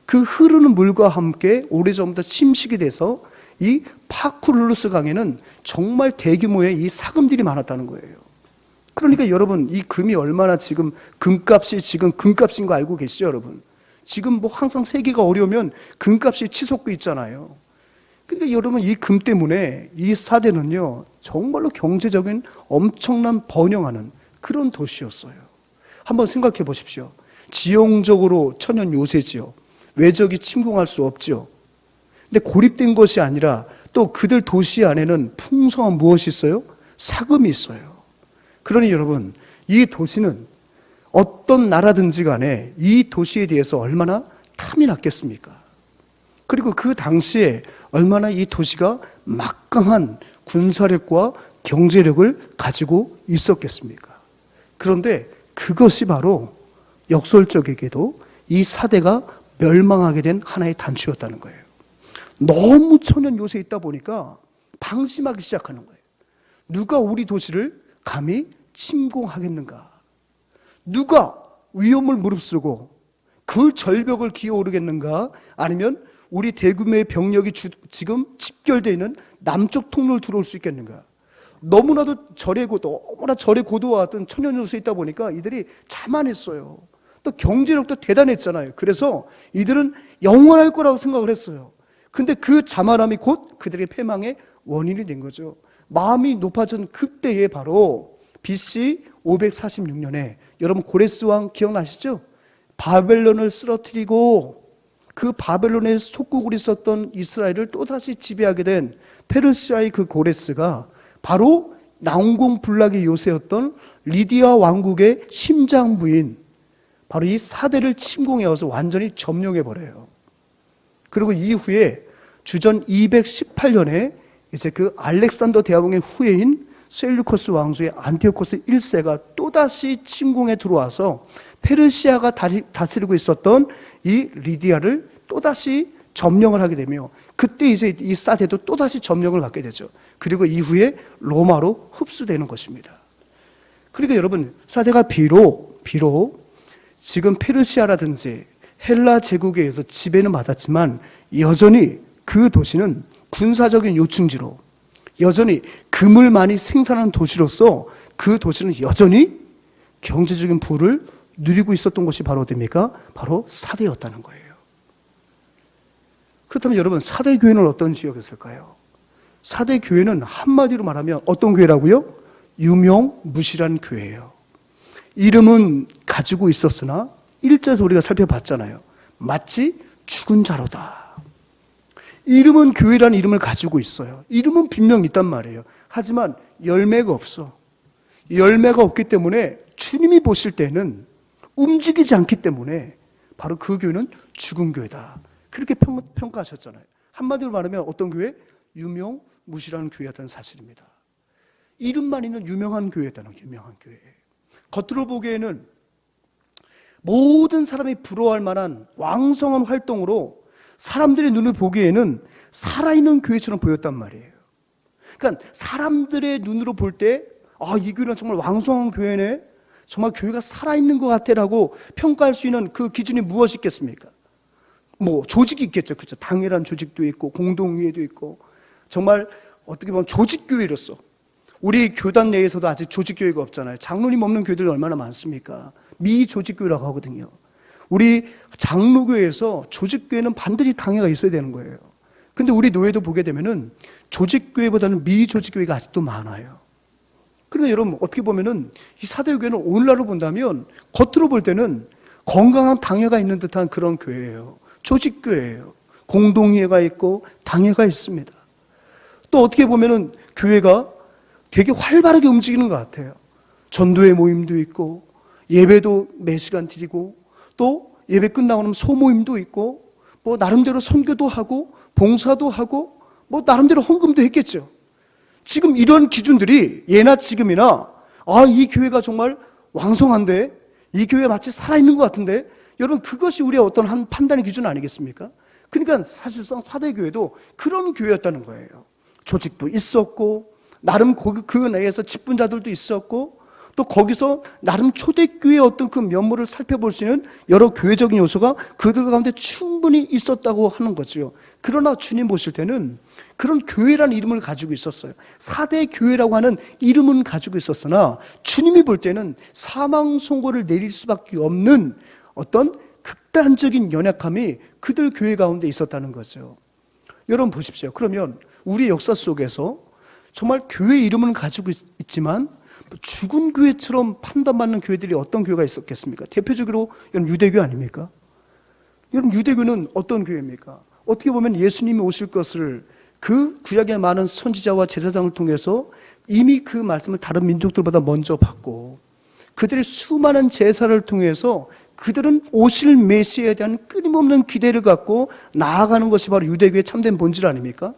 Speaker 2: 그 흐르는 물과 함께 오래전부터 침식이 돼서 이 파쿠르루스 강에는 정말 대규모의 이 사금들이 많았다는 거예요. 그러니까 여러분 이 금이 얼마나 지금 금값이 지금 금값인 거 알고 계시죠, 여러분? 지금 뭐 항상 세계가 어려우면 금값이 치솟고 있잖아요. 그러니까 여러분 이 금 때문에 이 사대는요 정말로 경제적인 엄청난 번영하는 그런 도시였어요. 한번 생각해 보십시오. 지형적으로 천연 요새지요. 외적이 침공할 수 없죠. 근데 고립된 것이 아니라 또 그들 도시 안에는 풍성한 무엇이 있어요? 사금이 있어요. 그러니 여러분 이 도시는 어떤 나라든지 간에 이 도시에 대해서 얼마나 탐이 났겠습니까? 그리고 그 당시에 얼마나 이 도시가 막강한 군사력과 경제력을 가지고 있었겠습니까? 그런데 그것이 바로 역설적이게도 이 사대가 멸망하게 된 하나의 단추였다는 거예요. 너무 천연 요새에 있다 보니까 방심하기 시작하는 거예요. 누가 우리 도시를 감히 침공하겠는가? 누가 위험을 무릅쓰고 그 절벽을 기어오르겠는가? 아니면 우리 대규모의 병력이 지금 집결되어 있는 남쪽 통로를 들어올 수 있겠는가? 너무나 절의 고도와 같은 천연 요새에 있다 보니까 이들이 자만했어요. 또 경제력도 대단했잖아요. 그래서 이들은 영원할 거라고 생각을 했어요. 근데 그 자만함이 곧 그들의 패망의 원인이 된 거죠. 마음이 높아진 그때에 바로 BC 546년에 여러분 고레스 왕 기억나시죠? 바벨론을 쓰러뜨리고 그 바벨론의 속국으로 있었던 이스라엘을 또다시 지배하게 된 페르시아의 그 고레스가 바로 난공불락의 요새였던 리디아 왕국의 심장부인 바로 이 사대를 침공해 와서 완전히 점령해버려요. 그리고 이후에 주전 218년에 이제 그 알렉산더 대왕의 후예인 셀루커스 왕조의 안티오코스 1세가 또다시 침공에 들어와서 페르시아가 다스리고 있었던 이 리디아를 또다시 점령을 하게 되며 그때 이제 이 사대도 또다시 점령을 받게 되죠. 그리고 이후에 로마로 흡수되는 것입니다. 그러니까 여러분 사대가 비록 지금 페르시아라든지 헬라 제국에 의해서 지배는 받았지만 여전히 그 도시는 군사적인 요충지로 여전히 금을 많이 생산하는 도시로서 그 도시는 여전히 경제적인 부를 누리고 있었던 것이 바로 어디입니까? 바로 사대였다는 거예요. 그렇다면 여러분 사대 교회는 어떤 지역이었을까요? 사대 교회는 한마디로 말하면 어떤 교회라고요? 유명무실한 교회예요. 이름은 가지고 있었으나 1절에서 우리가 살펴봤잖아요. 마치 죽은 자로다. 이름은 교회라는 이름을 가지고 있어요. 이름은 분명히 있단 말이에요. 하지만 열매가 없어. 열매가 없기 때문에 주님이 보실 때는 움직이지 않기 때문에 바로 그 교회는 죽은 교회다. 그렇게 평가하셨잖아요. 한마디로 말하면 어떤 교회? 유명무실한 교회였다는 사실입니다. 이름만 있는 유명한 교회였다는 유명한 교회. 겉으로 보기에는 모든 사람이 부러워할 만한 왕성한 활동으로 사람들의 눈을 보기에는 살아있는 교회처럼 보였단 말이에요. 그러니까 사람들의 눈으로 볼 때 이 교회는 정말 왕성한 교회네, 정말 교회가 살아있는 것 같아라고 평가할 수 있는 그 기준이 무엇이 있겠습니까? 뭐 조직이 있겠죠. 그렇죠. 당연한 조직도 있고 공동회의도 있고 정말 어떻게 보면 조직교회로서 우리 교단 내에서도 아직 조직교회가 없잖아요. 장로님 없는 교회들이 얼마나 많습니까? 미조직교회라고 하거든요. 우리 장로교회에서 조직교회는 반드시 당회가 있어야 되는 거예요. 근데 우리 노예도 보게 되면은 조직교회보다는 미조직교회가 아직도 많아요. 그러면 여러분 어떻게 보면은 이 사대교회는 오늘날로 본다면 겉으로 볼 때는 건강한 당회가 있는 듯한 그런 교회예요. 조직교회예요. 공동회가 있고 당회가 있습니다. 또 어떻게 보면은 교회가 되게 활발하게 움직이는 것 같아요. 전도회 모임도 있고 예배도 매 시간 드리고 또 예배 끝나고 나면 소모임도 있고 뭐 나름대로 선교도 하고 봉사도 하고 뭐 나름대로 헌금도 했겠죠. 지금 이런 기준들이 예나 지금이나 이 교회가 정말 왕성한데 이 교회 마치 살아있는 것 같은데 여러분 그것이 우리의 어떤 한 판단의 기준 아니겠습니까? 그러니까 사실상 사대교회도 그런 교회였다는 거예요. 조직도 있었고 나름 그 내에서 직분자들도 있었고 또 거기서 나름 초대교회의 어떤 그 면모를 살펴볼 수 있는 여러 교회적인 요소가 그들 가운데 충분히 있었다고 하는 거죠. 그러나 주님 보실 때는 그런 교회라는 이름을 가지고 있었어요. 사대교회라고 하는 이름은 가지고 있었으나 주님이 볼 때는 사망 선고를 내릴 수밖에 없는 어떤 극단적인 연약함이 그들 교회 가운데 있었다는 거죠. 여러분 보십시오. 그러면 우리 역사 속에서 정말 교회 이름은 가지고 있지만 죽은 교회처럼 판단받는 교회들이 어떤 교회가 있었겠습니까? 대표적으로 여러분 유대교 아닙니까? 여러분 유대교는 어떤 교회입니까? 어떻게 보면 예수님이 오실 것을 그 구약의 많은 선지자와 제사장을 통해서 이미 그 말씀을 다른 민족들보다 먼저 받고 그들의 수많은 제사를 통해서 그들은 오실 메시아에 대한 끊임없는 기대를 갖고 나아가는 것이 바로 유대교의 참된 본질 아닙니까?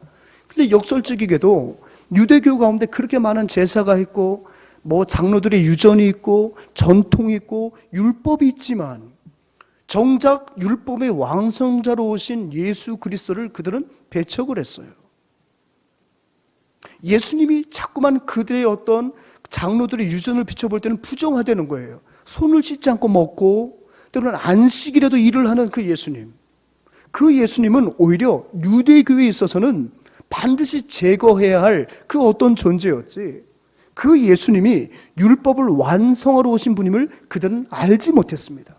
Speaker 2: 근데 역설적이게도 유대교 가운데 그렇게 많은 제사가 있고 뭐 장로들의 유전이 있고 전통이 있고 율법이 있지만 정작 율법의 왕성자로 오신 예수 그리스도를 그들은 배척을 했어요. 예수님이 자꾸만 그들의 어떤 장로들의 유전을 비춰볼 때는 부정하다는 거예요. 손을 씻지 않고 먹고 때로는 안식일에도 일을 하는 그 예수님. 그 예수님은 오히려 유대교에 있어서는 반드시 제거해야 할 그 어떤 존재였지, 그 예수님이 율법을 완성하러 오신 분임을 그들은 알지 못했습니다.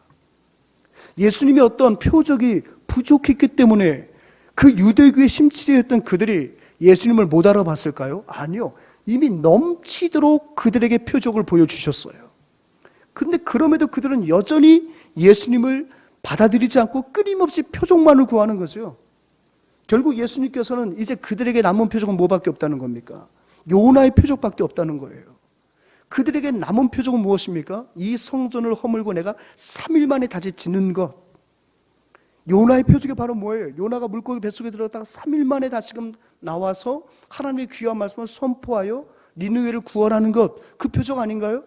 Speaker 2: 예수님의 어떤 표적이 부족했기 때문에 그 유대교에 심취되었던 그들이 예수님을 못 알아봤을까요? 아니요. 이미 넘치도록 그들에게 표적을 보여주셨어요. 그런데 그럼에도 그들은 여전히 예수님을 받아들이지 않고 끊임없이 표적만을 구하는 거죠. 결국 예수님께서는 이제 그들에게 남은 표적은 뭐밖에 없다는 겁니까? 요나의 표적밖에 없다는 거예요. 그들에게 남은 표적은 무엇입니까? 이 성전을 허물고 내가 3일 만에 다시 짓는 것. 요나의 표적이 바로 뭐예요? 요나가 물고기 뱃속에 들어갔다가 3일 만에 다시금 나와서 하나님의 귀한 말씀을 선포하여 니느웨를 구원하는 것, 그 표적 아닌가요?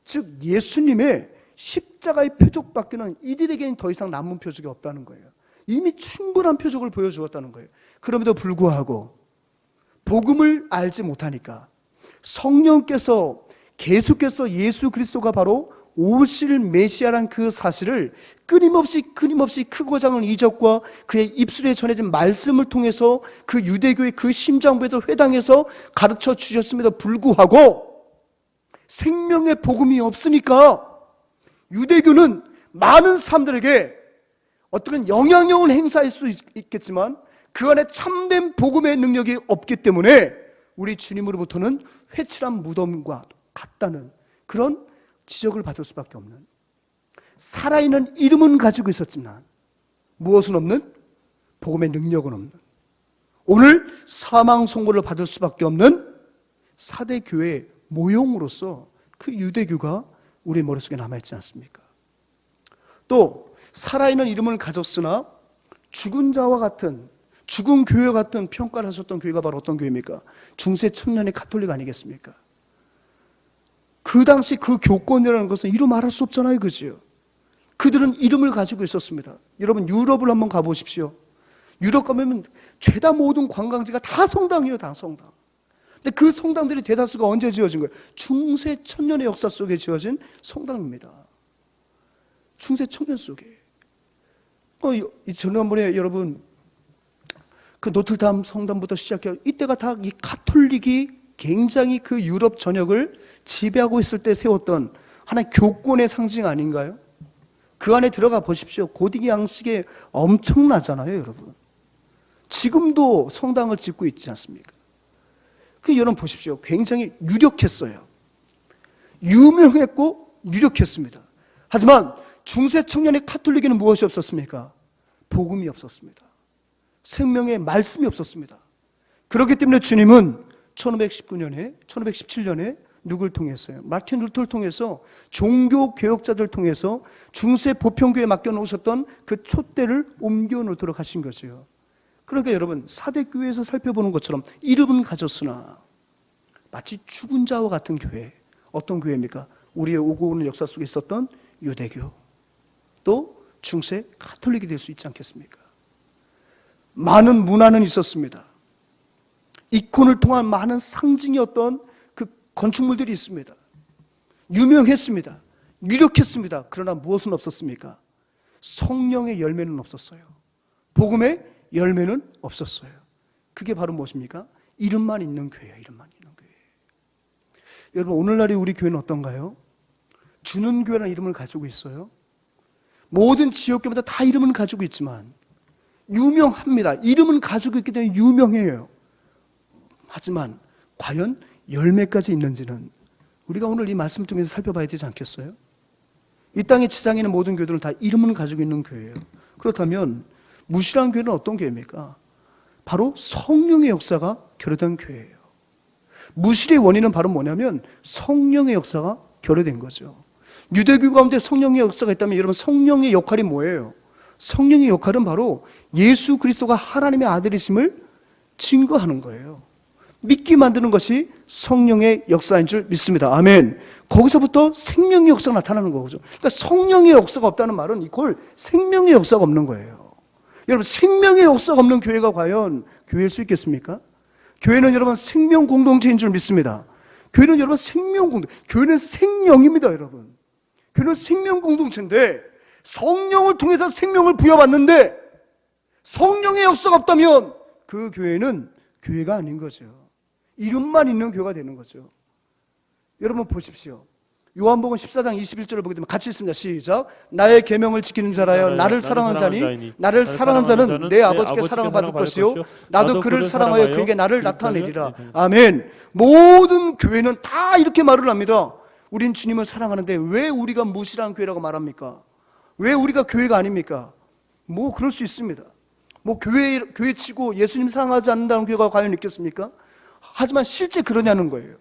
Speaker 2: 즉 예수님의 십자가의 표적밖에는 이들에게는 더 이상 남은 표적이 없다는 거예요. 이미 충분한 표적을 보여주었다는 거예요. 그럼에도 불구하고 복음을 알지 못하니까 성령께서 계속해서 예수 그리스도가 바로 오실 메시아란 그 사실을 끊임없이 크고 작은 이적과 그의 입술에 전해진 말씀을 통해서 그 유대교의 그 심장부에서 회당에서 가르쳐 주셨음에도 불구하고 생명의 복음이 없으니까 유대교는 많은 사람들에게 어떤 영향력을 행사할 수 있겠지만 그 안에 참된 복음의 능력이 없기 때문에 우리 주님으로부터는 회칠한 무덤과 같다는 그런 지적을 받을 수밖에 없는, 살아있는 이름은 가지고 있었지만 무엇은 없는? 복음의 능력은 없는, 오늘 사망 선고를 받을 수밖에 없는 사대 교회의 모형으로서 그 유대교가 우리 머릿속에 남아있지 않습니까? 또 살아있는 이름을 가졌으나 죽은 자와 같은, 죽은 교회 같은 평가를 하셨던 교회가 바로 어떤 교회입니까? 중세 천년의 가톨릭 아니겠습니까? 그 당시 그 교권이라는 것은 이루 말할 수 없잖아요, 그죠? 그들은 이름을 가지고 있었습니다. 여러분 유럽을 한번 가보십시오. 유럽 가면 죄다 모든 관광지가 다 성당이에요, 다 성당. 근데 그 성당들이 대다수가 언제 지어진 거예요? 중세 천년의 역사 속에 지어진 성당입니다. 중세 천년 속에. 지난번에 여러분 그 노틀담 성당부터 시작해서 이때가 다 이 가톨릭이 굉장히 그 유럽 전역을 지배하고 있을 때 세웠던 하나의 교권의 상징 아닌가요? 그 안에 들어가 보십시오. 고딕 양식에 엄청나잖아요, 여러분. 지금도 성당을 짓고 있지 않습니까? 그 여러분 보십시오. 굉장히 유력했어요. 유명했고 유력했습니다. 하지만 중세 청년의 가톨릭에는 무엇이 없었습니까? 복음이 없었습니다. 생명의 말씀이 없었습니다. 그렇기 때문에 주님은 1517년에 누굴 통해서요? 마틴 루터를 통해서 종교 개혁자들 통해서 중세 보편교회에 맡겨놓으셨던 그 촛대를 옮겨놓도록 하신 거죠. 그러니까 여러분 사대교회에서 살펴보는 것처럼 이름은 가졌으나 마치 죽은 자와 같은 교회, 어떤 교회입니까? 우리의 오고 오는 역사 속에 있었던 유대교, 또 중세 가톨릭이 될 수 있지 않겠습니까? 많은 문화는 있었습니다. 이콘을 통한 많은 상징이었던 그 건축물들이 있습니다. 유명했습니다. 유력했습니다. 그러나 무엇은 없었습니까? 성령의 열매는 없었어요. 복음의 열매는 없었어요. 그게 바로 무엇입니까? 이름만 있는 교회예요. 이름만 있는 교회. 여러분 오늘날의 우리 교회는 어떤가요? 주는 교회라는 이름을 가지고 있어요. 모든 지역교회마다 다 이름은 가지고 있지만 유명합니다. 이름은 가지고 있기 때문에 유명해요. 하지만 과연 열매까지 있는지는 우리가 오늘 이 말씀 통해서 살펴봐야 되지 않겠어요? 이 땅에 지상에 있는 모든 교회들은 다 이름은 가지고 있는 교회예요. 그렇다면 무실한 교회는 어떤 교회입니까? 바로 성령의 역사가 결여된 교회예요. 무실의 원인은 바로 뭐냐면 성령의 역사가 결여된 거죠. 유대교 가운데 성령의 역사가 있다면 여러분 성령의 역할이 뭐예요? 성령의 역할은 바로 예수 그리스도가 하나님의 아들이심을 증거하는 거예요. 믿게 만드는 것이 성령의 역사인 줄 믿습니다. 아멘. 거기서부터 생명의 역사가 나타나는 거죠. 그러니까 성령의 역사가 없다는 말은 이걸 생명의 역사가 없는 거예요. 여러분, 생명의 역사가 없는 교회가 과연 교회일 수 있겠습니까? 교회는 여러분 생명 공동체인 줄 믿습니다. 교회는 여러분 생명 공동체, 교회는 생명입니다, 여러분. 교회는 생명 공동체인데 성령을 통해서 생명을 부여받는데 성령의 역사가 없다면 그 교회는 교회가 아닌 거죠. 이름만 있는 교회가 되는 거죠. 여러분 보십시오. 요한복음 14장 21절을 보게 되면 같이 읽습니다. 시작. 나의 계명을 지키는 자라여 나를 사랑한 자니 나를 사랑한 자는 내 아버지께 사랑을 받을 것이요 나도 그를 사랑하여 그에게 나를 나타내리라. 아멘. 모든 교회는 다 이렇게 말을 합니다. 우린 주님을 사랑하는데 왜 우리가 무시한 교회라고 말합니까? 왜 우리가 교회가 아닙니까? 뭐 그럴 수 있습니다. 뭐 교회 치고 예수님 사랑하지 않는다는 교회가 과연 있겠습니까? 하지만 실제 그러냐는 거예요.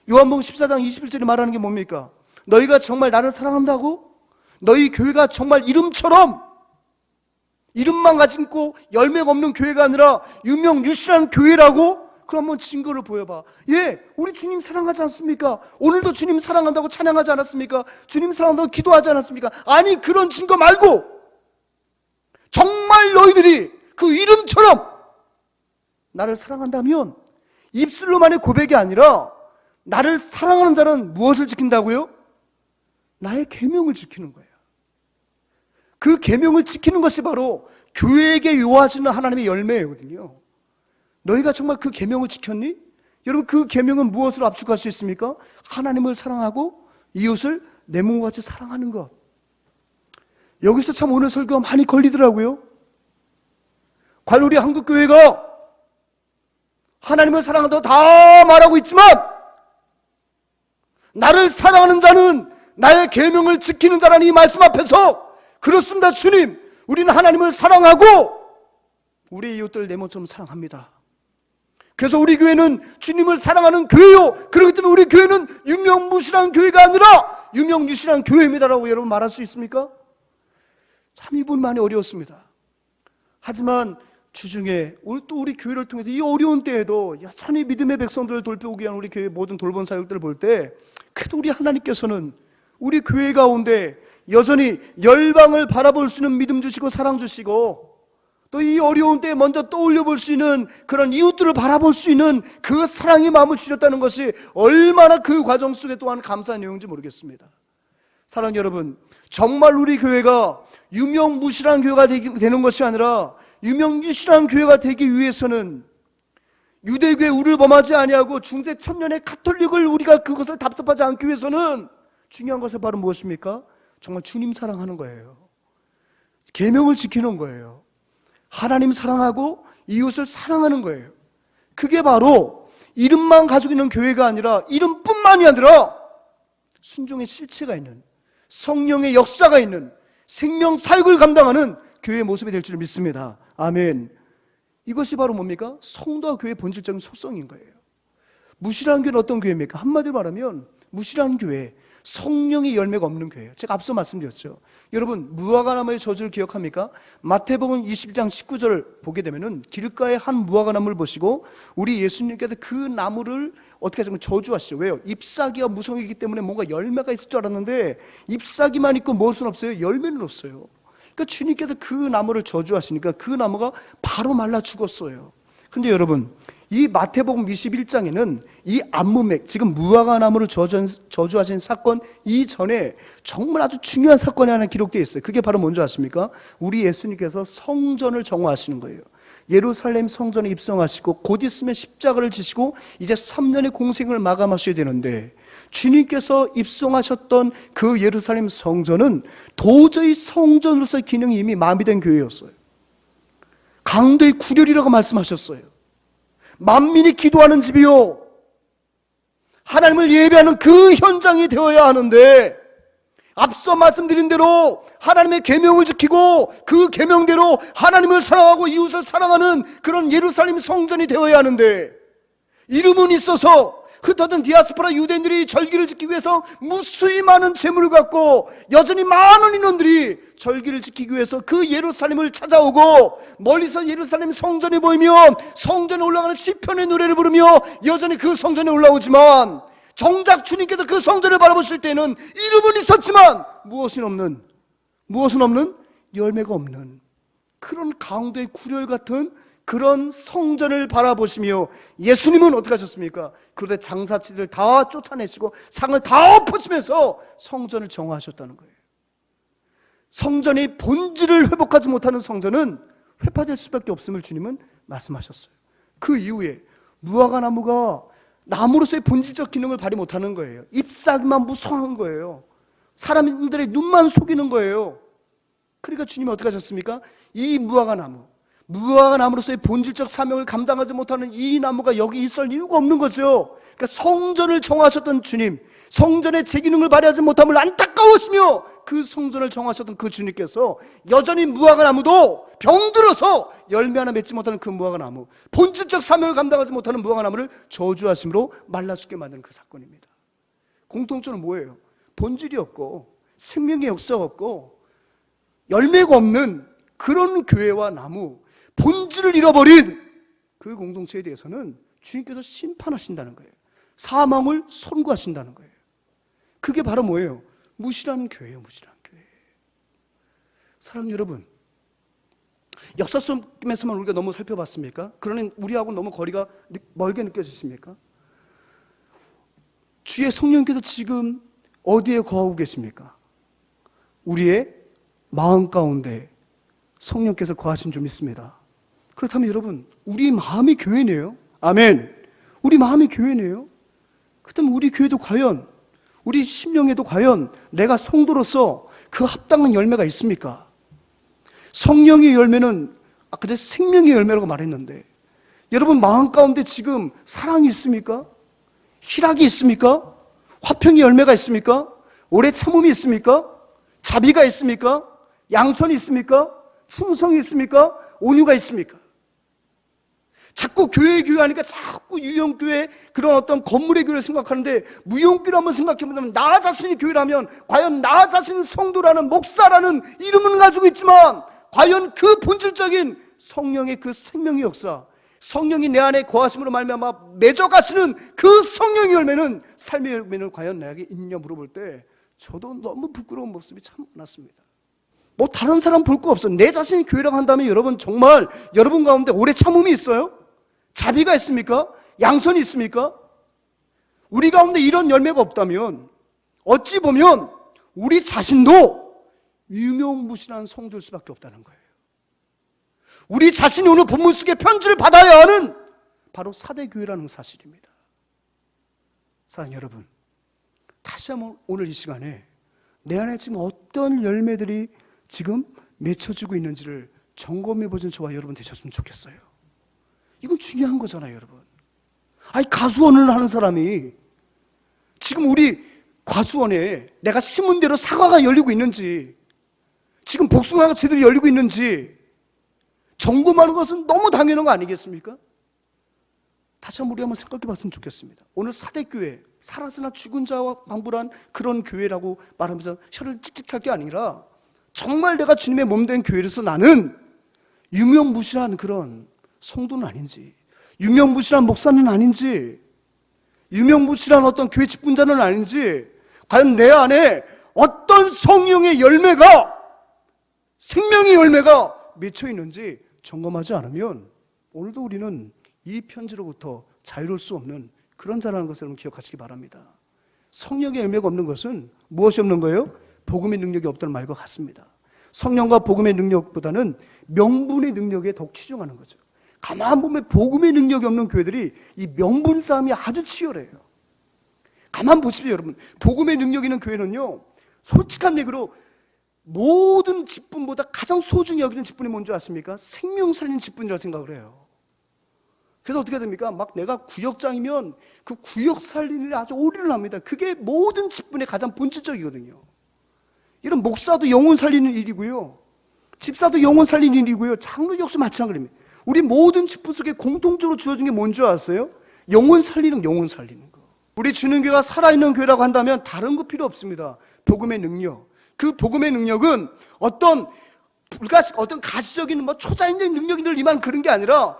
Speaker 2: 요한복음 14장 21절에 말하는 게 뭡니까? 너희가 정말 나를 사랑한다고? 너희 교회가 정말 이름처럼 이름만 가지고 열매가 없는 교회가 아니라 유명유실한 교회라고? 그럼 한번 증거를 보여봐. 예, 우리 주님 사랑하지 않습니까? 오늘도 주님 사랑한다고 찬양하지 않았습니까? 주님 사랑한다고 기도하지 않았습니까? 아니, 그런 증거 말고 정말 너희들이 그 이름처럼 나를 사랑한다면 입술로만의 고백이 아니라 나를 사랑하는 자는 무엇을 지킨다고요? 나의 계명을 지키는 거예요. 그 계명을 지키는 것이 바로 교회에게 요하시는 하나님의 열매거든요. 너희가 정말 그 계명을 지켰니? 여러분, 그 계명은 무엇으로 압축할 수 있습니까? 하나님을 사랑하고 이웃을 내 몸과 같이 사랑하는 것. 여기서 참 오늘 설교가 많이 걸리더라고요. 과연 우리 한국교회가 하나님을 사랑한다고 다 말하고 있지만 나를 사랑하는 자는 나의 계명을 지키는 자라는 이 말씀 앞에서 그렇습니다, 주님. 우리는 하나님을 사랑하고 우리 이웃들을 내 몸처럼 사랑합니다. 그래서 우리 교회는 주님을 사랑하는 교회요. 그렇기 때문에 우리 교회는 유명무실한 교회가 아니라 유명유실한 교회입니다라고 여러분 말할 수 있습니까? 참 이분 많이 어려웠습니다. 하지만 주중에 우리 교회를 통해서 이 어려운 때에도 여전히 믿음의 백성들을 돌보기 위한 우리 교회 모든 돌본 사역들을 볼 때 그래도 우리 하나님께서는 우리 교회 가운데 여전히 열방을 바라볼 수 있는 믿음 주시고 사랑 주시고 또 이 어려운 때에 먼저 떠올려 볼 수 있는 그런 이웃들을 바라볼 수 있는 그 사랑의 마음을 주셨다는 것이 얼마나 그 과정 속에 또한 감사한 내용인지 모르겠습니다. 사랑 여러분, 정말 우리 교회가 유명무실한 교회가 되는 것이 아니라 유명유실한 교회가 되기 위해서는 유대교회 우를 범하지 아니하고 중세 천년의 가톨릭을 우리가 그것을 답습하지 않기 위해서는 중요한 것은 바로 무엇입니까? 정말 주님 사랑하는 거예요. 계명을 지키는 거예요. 하나님 사랑하고 이웃을 사랑하는 거예요. 그게 바로 이름만 가지고 있는 교회가 아니라 이름뿐만이 아니라 순종의 실체가 있는 성령의 역사가 있는 생명 사역을 감당하는 교회의 모습이 될 줄 믿습니다. 아멘. 이것이 바로 뭡니까? 성도와 교회의 본질적인 속성인 거예요. 무실한 교회는 어떤 교회입니까? 한마디로 말하면 무실한 교회, 성령의 열매가 없는 교회예요. 제가 앞서 말씀드렸죠. 여러분, 무화과나무의 저주를 기억합니까? 마태복음 20장 19절을 보게 되면은 길가에 한 무화과나무를 보시고 우리 예수님께서 그 나무를 어떻게 하시면 저주하시죠. 왜요? 잎사귀가 무성이기 때문에 뭔가 열매가 있을 줄 알았는데 잎사귀만 있고 무엇은 없어요? 열매는 없어요. 그러니까 주님께서 그 나무를 저주하시니까 그 나무가 바로 말라 죽었어요. 근데 여러분, 이 마태복음 21장에는 이 암무맥, 지금 무화과 나무를 저주하신 사건 이전에 정말 아주 중요한 사건이 하나 기록되어 있어요. 그게 바로 뭔지 아십니까? 우리 예수님께서 성전을 정화하시는 거예요. 예루살렘 성전에 입성하시고 곧 있으면 십자가를 지시고 이제 3년의 공생을 마감하셔야 되는데 주님께서 입성하셨던 그 예루살렘 성전은 도저히 성전으로서의 기능이 이미 마비된 교회였어요. 강도의 구렬이라고 말씀하셨어요. 만민이 기도하는 집이요, 하나님을 예배하는 그 현장이 되어야 하는데 앞서 말씀드린 대로 하나님의 계명을 지키고 그 계명대로 하나님을 사랑하고 이웃을 사랑하는 그런 예루살렘 성전이 되어야 하는데 이름은 있어서 흩어진 디아스포라 유대인들이 절기를 지키기 위해서 무수히 많은 재물을 갖고 여전히 많은 인원들이 절기를 지키기 위해서 그 예루살렘을 찾아오고 멀리서 예루살렘 성전에 보이며 성전에 올라가는 시편의 노래를 부르며 여전히 그 성전에 올라오지만 정작 주님께서 그 성전을 바라보실 때는 이름은 있었지만 무엇은 없는 열매가 없는 그런 강도의 구렬 같은 그런 성전을 바라보시며 예수님은 어떻게 하셨습니까? 그런데 장사치들을 다 쫓아내시고 상을 다 엎으시면서 성전을 정화하셨다는 거예요. 성전이 본질을 회복하지 못하는 성전은 회파될 수밖에 없음을 주님은 말씀하셨어요. 그 이후에 무화과 나무가 나무로서의 본질적 기능을 발휘 못하는 거예요. 잎사귀만 무성한 거예요. 사람들의 눈만 속이는 거예요. 그러니까 주님이 어떻게 하셨습니까? 이 무화과 나무로서의 본질적 사명을 감당하지 못하는 이 나무가 여기 있을 이유가 없는 거죠. 그러니까 성전을 정하셨던 주님, 성전의 제 기능을 발휘하지 못함을 안타까우시며 그 성전을 정하셨던 그 주님께서 여전히 무화과 나무도 병들어서 열매 하나 맺지 못하는 그 무화과 나무, 본질적 사명을 감당하지 못하는 무화과 나무를 저주하심으로 말라 죽게 만드는 그 사건입니다. 공통점은 뭐예요? 본질이 없고 생명의 역사가 없고 열매가 없는 그런 교회와 나무, 본질을 잃어버린 그 공동체에 대해서는 주님께서 심판하신다는 거예요. 사망을 선고하신다는 거예요. 그게 바로 뭐예요? 무시라는 교회예요. 무시라는 교회. 사랑하는 여러분, 역사 속에서만 우리가 너무 살펴봤습니까? 그러니 우리하고 너무 거리가 멀게 느껴지십니까? 주의 성령께서 지금 어디에 거하고 계십니까? 우리의 마음 가운데 성령께서 거하신 줄 믿습니다. 그렇다면 여러분, 우리 마음이 교회네요. 아멘. 우리 마음이 교회네요. 그렇다면 우리 교회도 과연, 우리 심령에도 과연 내가 성도로서 그 합당한 열매가 있습니까? 성령의 열매는 아까 전에 생명의 열매라고 말했는데, 여러분 마음 가운데 지금 사랑이 있습니까? 희락이 있습니까? 화평의 열매가 있습니까? 오래 참음이 있습니까? 자비가 있습니까? 양선이 있습니까? 충성이 있습니까? 온유가 있습니까? 자꾸 교회 하니까 자꾸 유형교회 그런 어떤 건물의 교회를 생각하는데, 무용교회를 한번 생각해보면 나 자신이 교회라면 과연 나 자신은 성도라는, 목사라는 이름은 가지고 있지만 과연 그 본질적인 성령의 그 생명의 역사, 성령이 내 안에 거하심으로 말미암아 맺어가시는 그 성령의 열매는, 삶의 열매는 과연 나에게 있냐 물어볼 때 저도 너무 부끄러운 모습이 참 많았습니다. 뭐 다른 사람 볼 거 없어. 내 자신이 교회라고 한다면 여러분 정말 여러분 가운데 오래 참음이 있어요? 자비가 있습니까? 양선이 있습니까? 우리 가운데 이런 열매가 없다면 어찌 보면 우리 자신도 유명무실한 성도일 수밖에 없다는 거예요. 우리 자신이 오늘 본문 속의 편지를 받아야 하는 바로 사대교회라는 사실입니다. 사랑하는 여러분, 다시 한번 오늘 이 시간에 내 안에 지금 어떤 열매들이 지금 맺혀지고 있는지를 점검해 보신 저와 여러분 되셨으면 좋겠어요. 이건 중요한 거잖아요, 여러분. 아니, 가수원을 하는 사람이 지금 우리 과수원에 내가 심은 대로 사과가 열리고 있는지, 지금 복숭아가 제대로 열리고 있는지 점검하는 것은 너무 당연한 거 아니겠습니까? 다시 한번 우리 한번 생각해 봤으면 좋겠습니다. 오늘 사대교회, 살아서나 죽은 자와 방불한 그런 교회라고 말하면서 혀를 찍찍 찰 게 아니라 정말 내가 주님의 몸된 교회로서 나는 유명무실한 그런 성도는 아닌지, 유명무실한 목사는 아닌지, 유명무실한 어떤 교회 직분자는 아닌지, 과연 내 안에 어떤 성령의 열매가, 생명의 열매가 맺혀 있는지 점검하지 않으면 오늘도 우리는 이 편지로부터 자유로울 수 없는 그런 자라는 것을 여러분 기억하시기 바랍니다. 성령의 열매가 없는 것은 무엇이 없는 거예요? 복음의 능력이 없다는 말과 같습니다. 성령과 복음의 능력보다는 명분의 능력에 더욱 치중하는 거죠. 가만 보면 복음의 능력이 없는 교회들이 이 명분 싸움이 아주 치열해요. 가만 보시죠, 여러분. 복음의 능력 있는 교회는요, 솔직한 얘기로 모든 직분보다 가장 소중히 여기는 직분이 뭔지 아십니까? 생명 살리는 직분이라고 생각을 해요. 그래서 어떻게 됩니까? 막 내가 구역장이면 그 구역 살리는 일에 아주 올인을 합니다. 그게 모든 직분의 가장 본질적이거든요. 이런 목사도 영혼 살리는 일이고요, 집사도 영혼 살리는 일이고요, 장로 역시 마찬가지입니다. 우리 모든 직분 속에 공통적으로 주어진 게 뭔지 아세요? 영혼 살리는 거. 우리 주는교회가 살아있는 교회라고 한다면 다른 거 필요 없습니다. 복음의 능력. 그 복음의 능력은 어떤 가시적인 초자연적인 능력이 임한 그런 게 아니라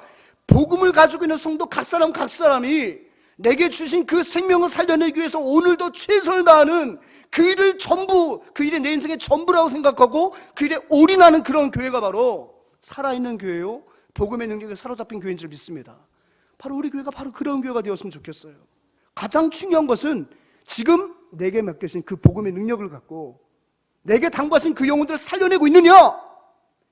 Speaker 2: 복음을 가지고 있는 성도 각 사람이 내게 주신 그 생명을 살려내기 위해서 오늘도 최선을 다하는 그 일을 전부, 그 일이 내 인생의 전부라고 생각하고 그 일에 올인하는 그런 교회가 바로 살아있는 교회요, 복음의 능력에 사로잡힌 교회인 줄 믿습니다. 바로 우리 교회가 바로 그런 교회가 되었으면 좋겠어요. 가장 중요한 것은 지금 내게 맡겨진 그 복음의 능력을 갖고 내게 당부하신 그 영혼들을 살려내고 있느냐,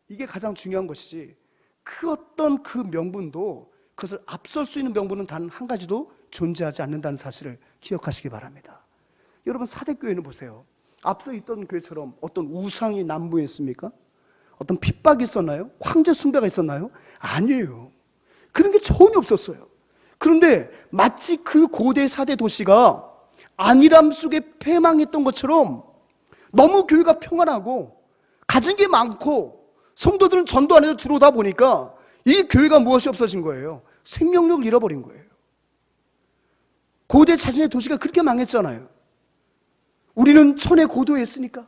Speaker 2: 이게 가장 중요한 것이지, 그 어떤 그 명분도, 그것을 앞설 수 있는 명분은 단 한 가지도 존재하지 않는다는 사실을 기억하시기 바랍니다. 여러분, 사대교회는 보세요. 앞서 있던 교회처럼 어떤 우상이 난무했습니까? 어떤 핍박이 있었나요? 황제 숭배가 있었나요? 아니에요. 그런 게 전혀 없었어요. 그런데 마치 그 고대 사대 도시가 안일함 속에 패망했던 것처럼 너무 교회가 평안하고 가진 게 많고 성도들은 전도 안에서 들어오다 보니까 이 교회가 무엇이 없어진 거예요? 생명력을 잃어버린 거예요. 고대 자신의 도시가 그렇게 망했잖아요. 우리는 천의 고도에 있으니까,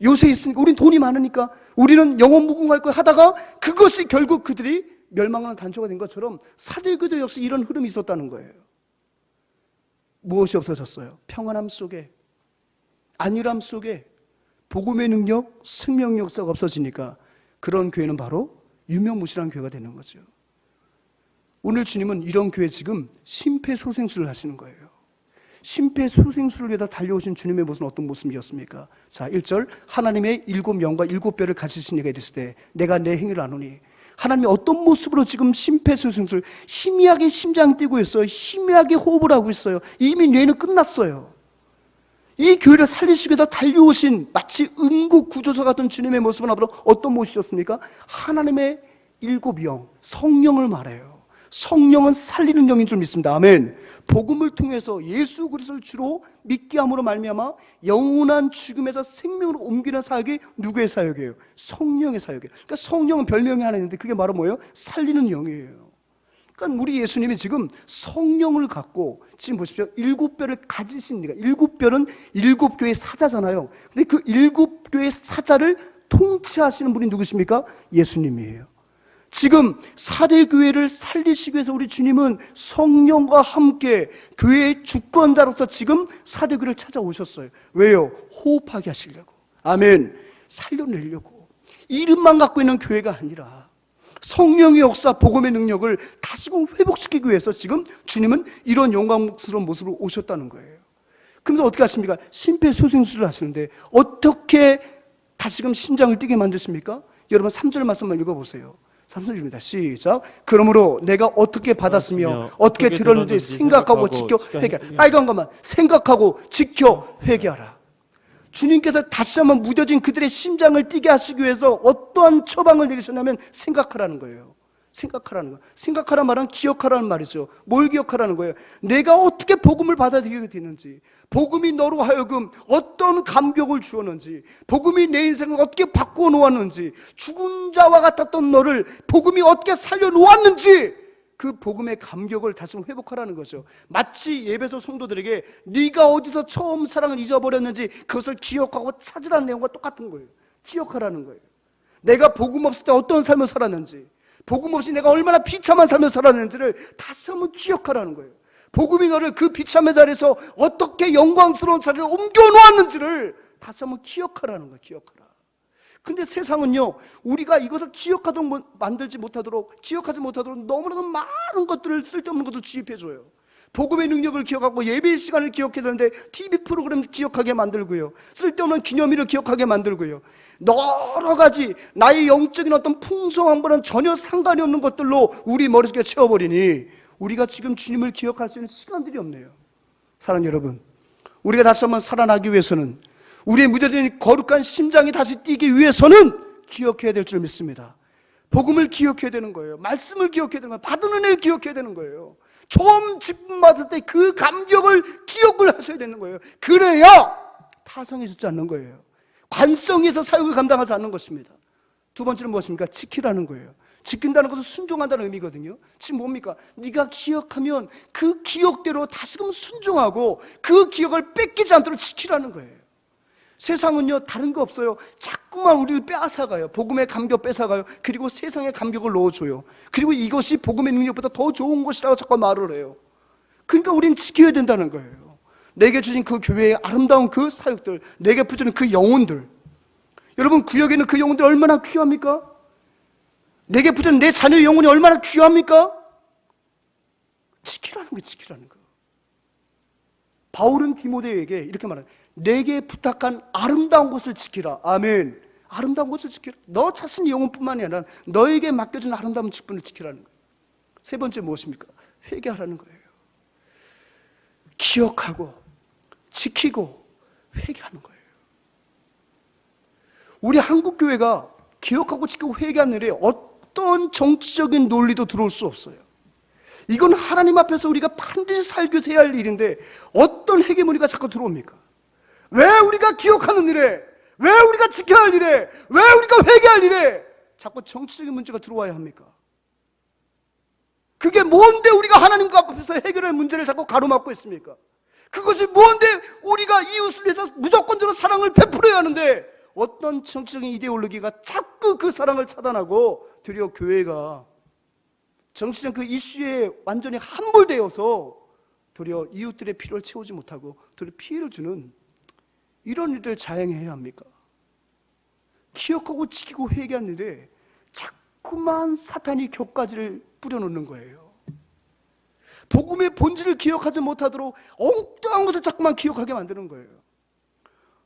Speaker 2: 요새에 있으니까, 우리는 돈이 많으니까, 우리는 영원 무궁할 거 하다가 그것이 결국 그들이 멸망하는 단초가 된 것처럼 사대교도 역시 이런 흐름이 있었다는 거예요. 무엇이 없어졌어요? 평안함 속에, 안일함 속에 복음의 능력, 생명 역사가 없어지니까 그런 교회는 바로 유명무실한 교회가 되는 거죠. 오늘 주님은 이런 교회 지금 심폐소생술을 하시는 거예요. 심폐소생술을 위해서 달려오신 주님의 모습은 어떤 모습이었습니까? 자, 1절, 하나님의 7영과 7뼈를 가지신 이가 이르시되 때 내가 내 행위를 아노니. 하나님이 어떤 모습으로 지금 심폐소생술, 희미하게 심장 뛰고 있어요. 희미하게 호흡을 하고 있어요. 이미 뇌는 끝났어요. 이 교회를 살리시기 위해서 달려오신 마치 응급 구조사 같은 주님의 모습은 앞으로 어떤 모습이었습니까? 하나님의 7영, 성령을 말해요. 성령은 살리는 영인 줄 믿습니다. 아멘. 복음을 통해서 예수 그리스도를 주로 믿게 함으로 말미암아 영원한 죽음에서 생명으로 옮기는 사역이 누구의 사역이에요? 성령의 사역이에요. 그러니까 성령은 별명이 하나 있는데 그게 바로 뭐예요? 살리는 영이에요. 그러니까 우리 예수님이 지금 성령을 갖고 지금 보십시오. 7뼈를 가지신 이가, 7뼈는 7교의 사자잖아요. 근데 그 7교의 사자를 통치하시는 분이 누구십니까? 예수님이에요. 지금 사대교회를 살리시기 위해서 우리 주님은 성령과 함께 교회의 주권자로서 지금 사대교회를 찾아오셨어요. 왜요? 호흡하게 하시려고. 아멘. 살려내려고. 이름만 갖고 있는 교회가 아니라 성령의 역사, 복음의 능력을 다시금 회복시키기 위해서 지금 주님은 이런 영광스러운 모습으로 오셨다는 거예요. 그러면서 어떻게 하십니까? 심폐소생술을 하시는데 어떻게 다시금 심장을 뛰게 만드십니까? 여러분 3절 말씀을 읽어보세요. 3절입니다. 시작. 그러므로 내가 어떻게 받았으며 어떻게 들었는지 생각하고 지켜 회개하라. 빨간 것만 생각하고 지켜 회개하라. 주님께서 다시 한번 무뎌진 그들의 심장을 뛰게 하시기 위해서 어떠한 처방을 내리셨냐면 생각하라는 거예요. 생각하라는 거. 생각하라는 말은 기억하라는 말이죠. 뭘 기억하라는 거예요? 내가 어떻게 복음을 받아들이게 됐는지, 복음이 너로 하여금 어떤 감격을 주었는지, 복음이 내 인생을 어떻게 바꾸어 놓았는지, 죽은 자와 같았던 너를 복음이 어떻게 살려 놓았는지, 그 복음의 감격을 다시 회복하라는 거죠. 마치 예배소 성도들에게 네가 어디서 처음 사랑을 잊어버렸는지 그것을 기억하고 찾으라는 내용과 똑같은 거예요. 기억하라는 거예요. 내가 복음 없을 때 어떤 삶을 살았는지, 복음 없이 내가 얼마나 비참한 삶을 살았는지를 다시 한번 기억하라는 거예요. 복음이 너를 그 비참의 자리에서 어떻게 영광스러운 자리를 옮겨 놓았는지를 다시 한번 기억하라는 거예요. 기억하라. 근데 세상은요, 우리가 이것을 만들지 못하도록, 기억하지 못하도록 너무나도 많은 것들을, 쓸데없는 것도 주입해줘요. 복음의 능력을 기억하고 예배의 시간을 기억해야 되는데 TV 프로그램 기억하게 만들고요, 쓸데없는 기념일을 기억하게 만들고요, 여러 가지 나의 영적인 어떤 풍성함과는 전혀 상관이 없는 것들로 우리 머릿속에 채워버리니 우리가 지금 주님을 기억할 수 있는 시간들이 없네요. 사랑하는 여러분, 우리가 다시 한번 살아나기 위해서는, 우리의 무뎌진 거룩한 심장이 다시 뛰기 위해서는 기억해야 될 줄 믿습니다. 복음을 기억해야 되는 거예요. 말씀을 기억해야 되는 거예요. 받은 은혜를 기억해야 되는 거예요. 처음 기쁨 받을 때 그 감격을 기억을 하셔야 되는 거예요. 그래야 타성이 죽지 않는 거예요. 관성에서 사역을 감당하지 않는 것입니다. 두 번째는 무엇입니까? 지키라는 거예요. 지킨다는 것은 순종한다는 의미거든요. 지금 뭡니까? 네가 기억하면 그 기억대로 다시금 순종하고 그 기억을 뺏기지 않도록 지키라는 거예요. 세상은요 다른 거 없어요. 자꾸만 우리를 빼앗아가요. 복음의 감격 뺏어가요. 그리고 세상의 감격을 넣어줘요. 그리고 이것이 복음의 능력보다 더 좋은 것이라고 자꾸 말을 해요. 그러니까 우리는 지켜야 된다는 거예요. 내게 주신 그 교회의 아름다운 그 사역들, 내게 부주는 그 영혼들, 여러분 구역에 있는 그 영혼들 얼마나 귀합니까? 내게 부주는 내 자녀의 영혼이 얼마나 귀합니까? 지키라는 거예요. 지키라는 거. 바울은 디모데에게 이렇게 말해요. 내게 부탁한 아름다운 것을 지키라. 아멘. 아름다운 것을 지키라. 너 자신의 영혼뿐만이 아니라 너에게 맡겨진 아름다운 직분을 지키라는 거예요. 세 번째 무엇입니까? 회개하라는 거예요. 기억하고 지키고 회개하는 거예요. 우리 한국교회가 기억하고 지키고 회개하는 일에 어떤 정치적인 논리도 들어올 수 없어요. 이건 하나님 앞에서 우리가 반드시 살기 위해서 해야 할 일인데 어떤 헤게모니가 자꾸 들어옵니까? 왜 우리가 기억하는 일에, 왜 우리가 지켜야 할 일에, 왜 우리가 회개할 일에 자꾸 정치적인 문제가 들어와야 합니까? 그게 뭔데 우리가 하나님 앞에서 해결할 문제를 자꾸 가로막고 있습니까? 그것이 뭔데 우리가 이웃을 위해서 무조건적으로 사랑을 베풀어야 하는데 어떤 정치적인 이데올로기가 자꾸 그 사랑을 차단하고 도리어 교회가 정치적 그 이슈에 완전히 함몰되어서 도리어 이웃들의 필요를 채우지 못하고 도리어 피해를 주는 이런 일들 자행해야 합니까? 기억하고 지키고 회개한 일에 자꾸만 사탄이 격가지를 뿌려놓는 거예요. 복음의 본질을 기억하지 못하도록 엉뚱한 것을 자꾸만 기억하게 만드는 거예요.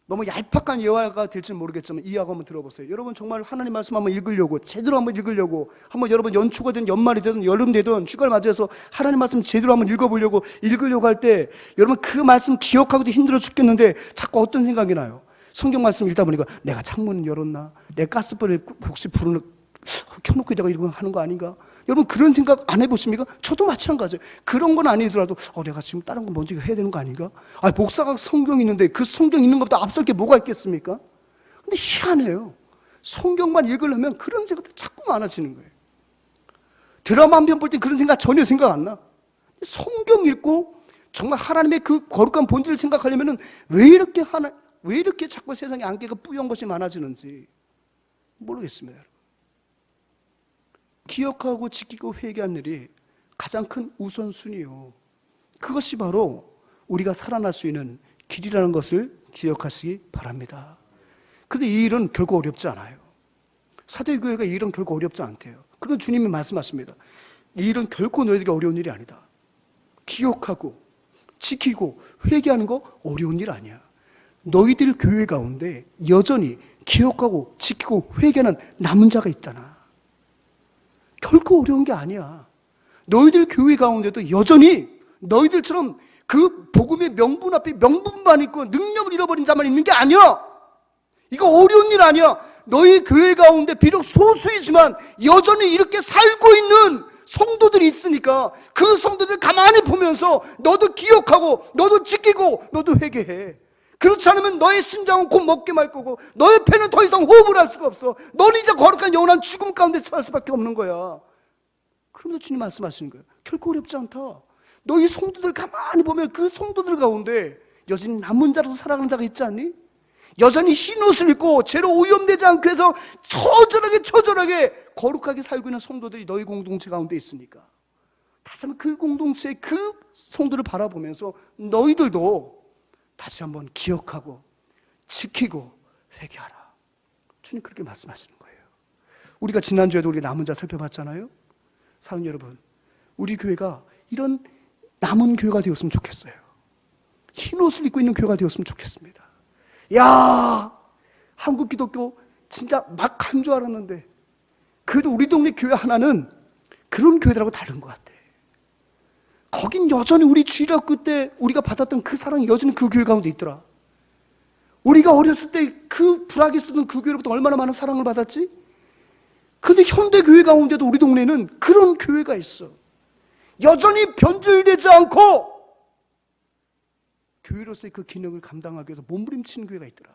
Speaker 2: 너무 얄팍한 예화가 될지는 모르겠지만 이 예화 한번 들어보세요. 여러분 정말 하나님 말씀 한번 읽으려고 제대로 한번 읽으려고 한번 여러분 연초가 든 연말이 되든 여름 되든 휴가를 맞이해서 하나님 말씀 제대로 한번 읽으려고 할 때 여러분 그 말씀 기억하기도 힘들어 죽겠는데 자꾸 어떤 생각이 나요? 성경 말씀 읽다 보니까 내가 창문을 열었나? 내 가스불을 혹시 불을 켜놓고 내가 이런 거 하는 거 아닌가? 여러분 그런 생각 안 해보십니까? 저도 마찬가지예요. 그런 건 아니더라도 내가 지금 다른 거 먼저 해야 되는 거 아닌가? 목사가 성경이 있는데 그 성경 있는 것보다 앞설 게 뭐가 있겠습니까? 근데 희한해요. 성경만 읽으려면 그런 생각들이 자꾸 많아지는 거예요. 드라마 한 편 볼 때 그런 생각 전혀 생각 안 나. 성경 읽고 정말 하나님의 그 거룩한 본질을 생각하려면 왜 이렇게 자꾸 세상에 안개가 뿌연 것이 많아지는지 모르겠습니다. 여러분. 기억하고 지키고 회개한 일이 가장 큰 우선순위요. 그것이 바로 우리가 살아날 수 있는 길이라는 것을 기억하시기 바랍니다. 근데 이 일은 결코 어렵지 않아요. 사도교회가 이 일은 결코 어렵지 않대요. 그런 주님이 말씀하십니다. 이 일은 결코 너희에게 어려운 일이 아니다. 기억하고 지키고 회개하는 거 어려운 일 아니야. 너희들 교회 가운데 여전히 기억하고 지키고 회개하는 남은 자가 있잖아. 결코 어려운 게 아니야. 너희들 교회 가운데도 여전히 너희들처럼 그 복음의 명분 앞에 명분만 있고 능력을 잃어버린 자만 있는 게 아니야. 이거 어려운 일 아니야. 너희 교회 가운데 비록 소수이지만 여전히 이렇게 살고 있는 성도들이 있으니까 그 성도들 가만히 보면서 너도 기억하고 너도 지키고 너도 회개해. 그렇지 않으면 너의 심장은 곧 먹게 말 거고 너의 폐는 더 이상 호흡을 할 수가 없어. 너는 이제 거룩한 영원한 죽음 가운데 처할 수밖에 없는 거야. 그러면서 주님 말씀하시는 거예요. 결코 어렵지 않다. 너희 성도들 가만히 보면 그 성도들 가운데 여전히 남은 자로서 살아가는 자가 있지 않니? 여전히 흰 옷을 입고 죄로 오염되지 않고 해서 처절하게 거룩하게 살고 있는 성도들이 너희 공동체 가운데 있으니까 다시 한번 그 공동체의 그 성도를 바라보면서 너희들도 다시 한번 기억하고 지키고 회개하라. 주님 그렇게 말씀하시는 거예요. 우리가 지난주에도 우리가 남은 자 살펴봤잖아요. 사랑하는 여러분, 우리 교회가 이런 남은 교회가 되었으면 좋겠어요. 흰 옷을 입고 있는 교회가 되었으면 좋겠습니다. 야, 한국 기독교 진짜 막 한 줄 알았는데 그래도 우리 동네 교회 하나는 그런 교회들하고 다른 것 같아. 거긴 여전히 우리 주일학교 때 우리가 받았던 그 사랑이 여전히 그 교회 가운데 있더라. 우리가 어렸을 때 그 불악이 쓰던 그 교회로부터 얼마나 많은 사랑을 받았지? 근데 현대 교회 가운데도 우리 동네에는 그런 교회가 있어. 여전히 변질되지 않고 교회로서의 그 기능을 감당하기 위해서 몸부림치는 교회가 있더라.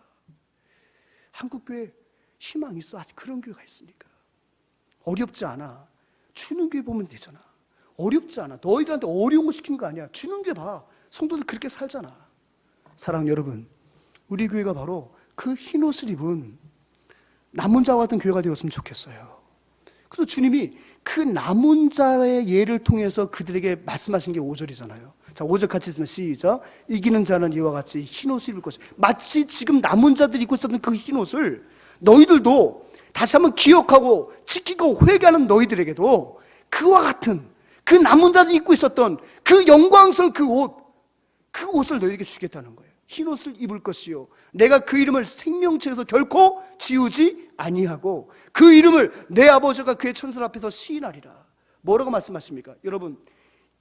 Speaker 2: 한국 교회 희망이 있어. 아직 그런 교회가 있으니까. 어렵지 않아. 주는 교회 보면 되잖아. 어렵지 않아. 너희들한테 어려운 거 시키는 거 아니야. 주는 교회 봐. 성도들 그렇게 살잖아. 사랑하는 여러분, 우리 교회가 바로 그 흰옷을 입은 남은 자와 같은 교회가 되었으면 좋겠어요. 그래서 주님이 그 남은 자의 예를 통해서 그들에게 말씀하신 게 5절이잖아요. 자, 5절 같이 읽으면 시작. 이기는 자는 이와 같이 흰옷을 입을 것이다. 마치 지금 남은 자들이 입고 있었던 그 흰옷을 너희들도 다시 한번 기억하고 지키고 회개하는 너희들에게도 그와 같은 그 남은 자들이 입고 있었던 그 영광스러운 그 옷을 너희에게 주겠다는 거예요. 흰옷을 입을 것이요, 내가 그 이름을 생명책에서 결코 지우지 아니하고 그 이름을 내 아버지가 그의 천사 앞에서 시인하리라. 뭐라고 말씀하십니까? 여러분,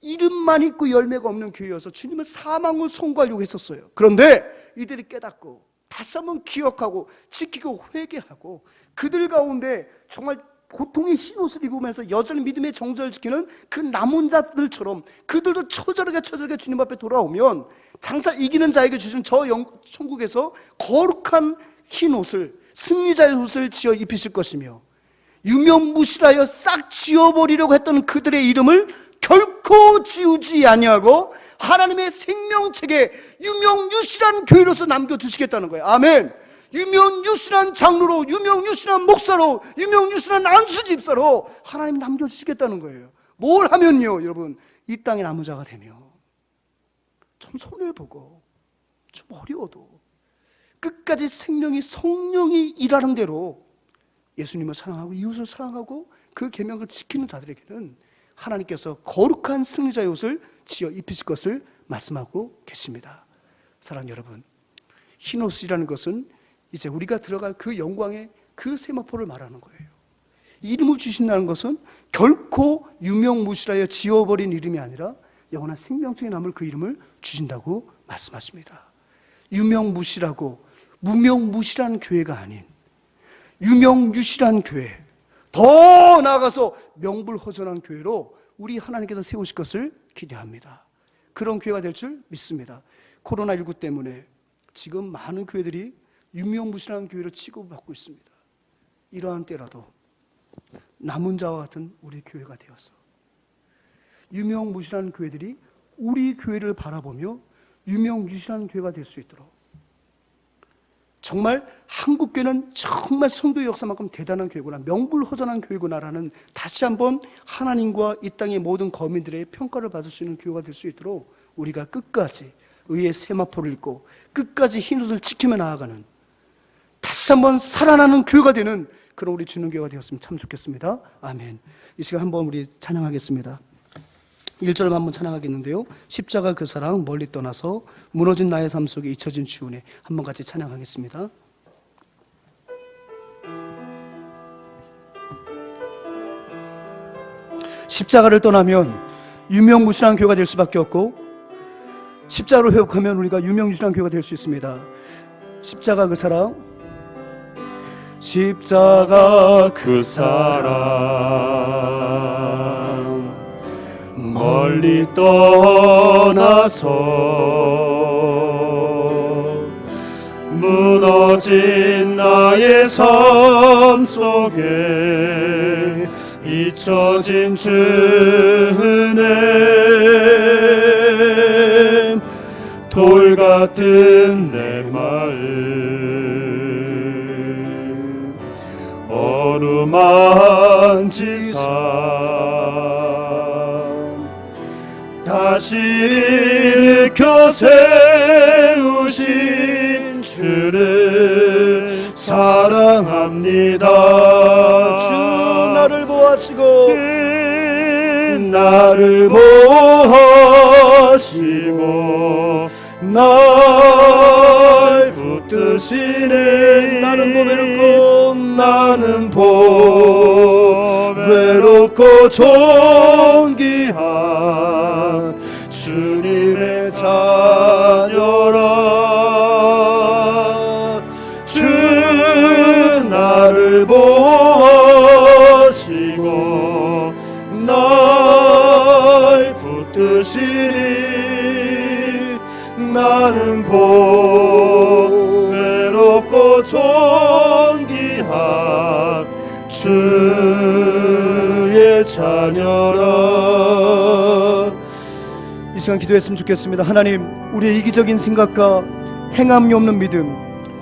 Speaker 2: 이름만 있고 열매가 없는 교회여서 주님은 사망을 선고하려고 했었어요. 그런데 이들이 깨닫고 다시 한번 기억하고 지키고 회개하고 그들 가운데 정말 고통의 흰옷을 입으면서 여전히 믿음의 정절을 지키는 그 남은 자들처럼 그들도 처절하게 주님 앞에 돌아오면 장차 이기는 자에게 주신 저 천국에서 거룩한 흰옷을, 승리자의 옷을 지어 입히실 것이며 유명무실하여 싹 지워버리려고 했던 그들의 이름을 결코 지우지 아니하고 하나님의 생명책에 유명유실한 교회로서 남겨두시겠다는 거예요. 아멘. 유명유실한 장로로, 유명유실한 목사로, 유명유실한 안수집사로 하나님 남겨주시겠다는 거예요. 뭘 하면요, 여러분, 이 땅의 남은 자가 되며 좀 손해보고 좀 어려워도 끝까지 성령이 일하는 대로 예수님을 사랑하고 이웃을 사랑하고 그 계명을 지키는 자들에게는 하나님께서 거룩한 승리자의 옷을 지어 입히실 것을 말씀하고 계십니다. 사랑하는 여러분, 흰옷이라는 것은 이제 우리가 들어갈 그 영광의 그 세마포를 말하는 거예요. 이름을 주신다는 것은 결코 유명무실하여 지워버린 이름이 아니라 영원한 생명책에 남을 그 이름을 주신다고 말씀하십니다. 유명무실하고 무명무실한 교회가 아닌 유명유실한 교회, 더 나아가서 명불허전한 교회로 우리 하나님께서 세우실 것을 기대합니다. 그런 교회가 될 줄 믿습니다. 코로나19 때문에 지금 많은 교회들이 유명무실한 교회로 취급받고 있습니다. 이러한 때라도 남은 자와 같은 우리 교회가 되어서 유명무실한 교회들이 우리 교회를 바라보며 유명유실한 교회가 될 수 있도록, 정말 한국교회는 정말 성도의 역사만큼 대단한 교회구나, 명불허전한 교회구나라는 다시 한번 하나님과 이 땅의 모든 거민들의 평가를 받을 수 있는 교회가 될 수 있도록 우리가 끝까지 의의 세마포를 입고 끝까지 흰옷을 지키며 나아가는, 다시 한번 살아나는 교회가 되는 그런 우리 주는 교회가 되었으면 참 좋겠습니다. 아멘. 이 시간 한번 우리 찬양하겠습니다. 1절만 한번 찬양하겠는데요, 십자가 그 사랑 멀리 떠나서 무너진 나의 삶 속에 잊혀진 주은혜, 한번 같이 찬양하겠습니다. 십자가를 떠나면 유명무실한 교회가 될 수밖에 없고, 십자가를 회복하면 우리가 유명무실한 교회가 될 수 있습니다. 십자가 그 사랑, 십자가 그 사랑 멀리 떠나서 무너진 나의 삶 속에 잊혀진 주은혜, 돌 같은 내 마음 어루만지사 다시 일으켜 세우신 주를 사랑합니다. 주 나를 보하시고, 나를 보하시고 날 붙드시네. 나는 보배롭고 나는 보배롭고 존귀한 주님의 자녀라. 주 나를 보시고 날 붙드시니 나는 보배롭고 존귀한 주 자녀라. 이 시간 기도했으면 좋겠습니다. 하나님, 우리의 이기적인 생각과 행함이 없는 믿음,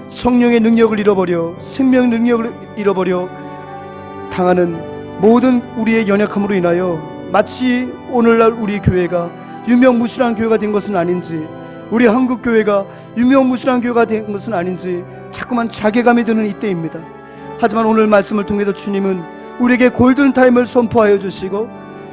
Speaker 2: 성령의 능력을 잃어버려 생명 능력을 잃어버려 당하는 모든 우리의 연약함으로 인하여 마치 오늘날 우리 교회가 유명무실한 교회가 된 것은 아닌지, 우리 한국교회가 유명무실한 교회가 된 것은 아닌지 자꾸만 자괴감이 드는 이때입니다. 하지만 오늘 말씀을 통해서 주님은 우리에게 골든타임을 선포하여 주시고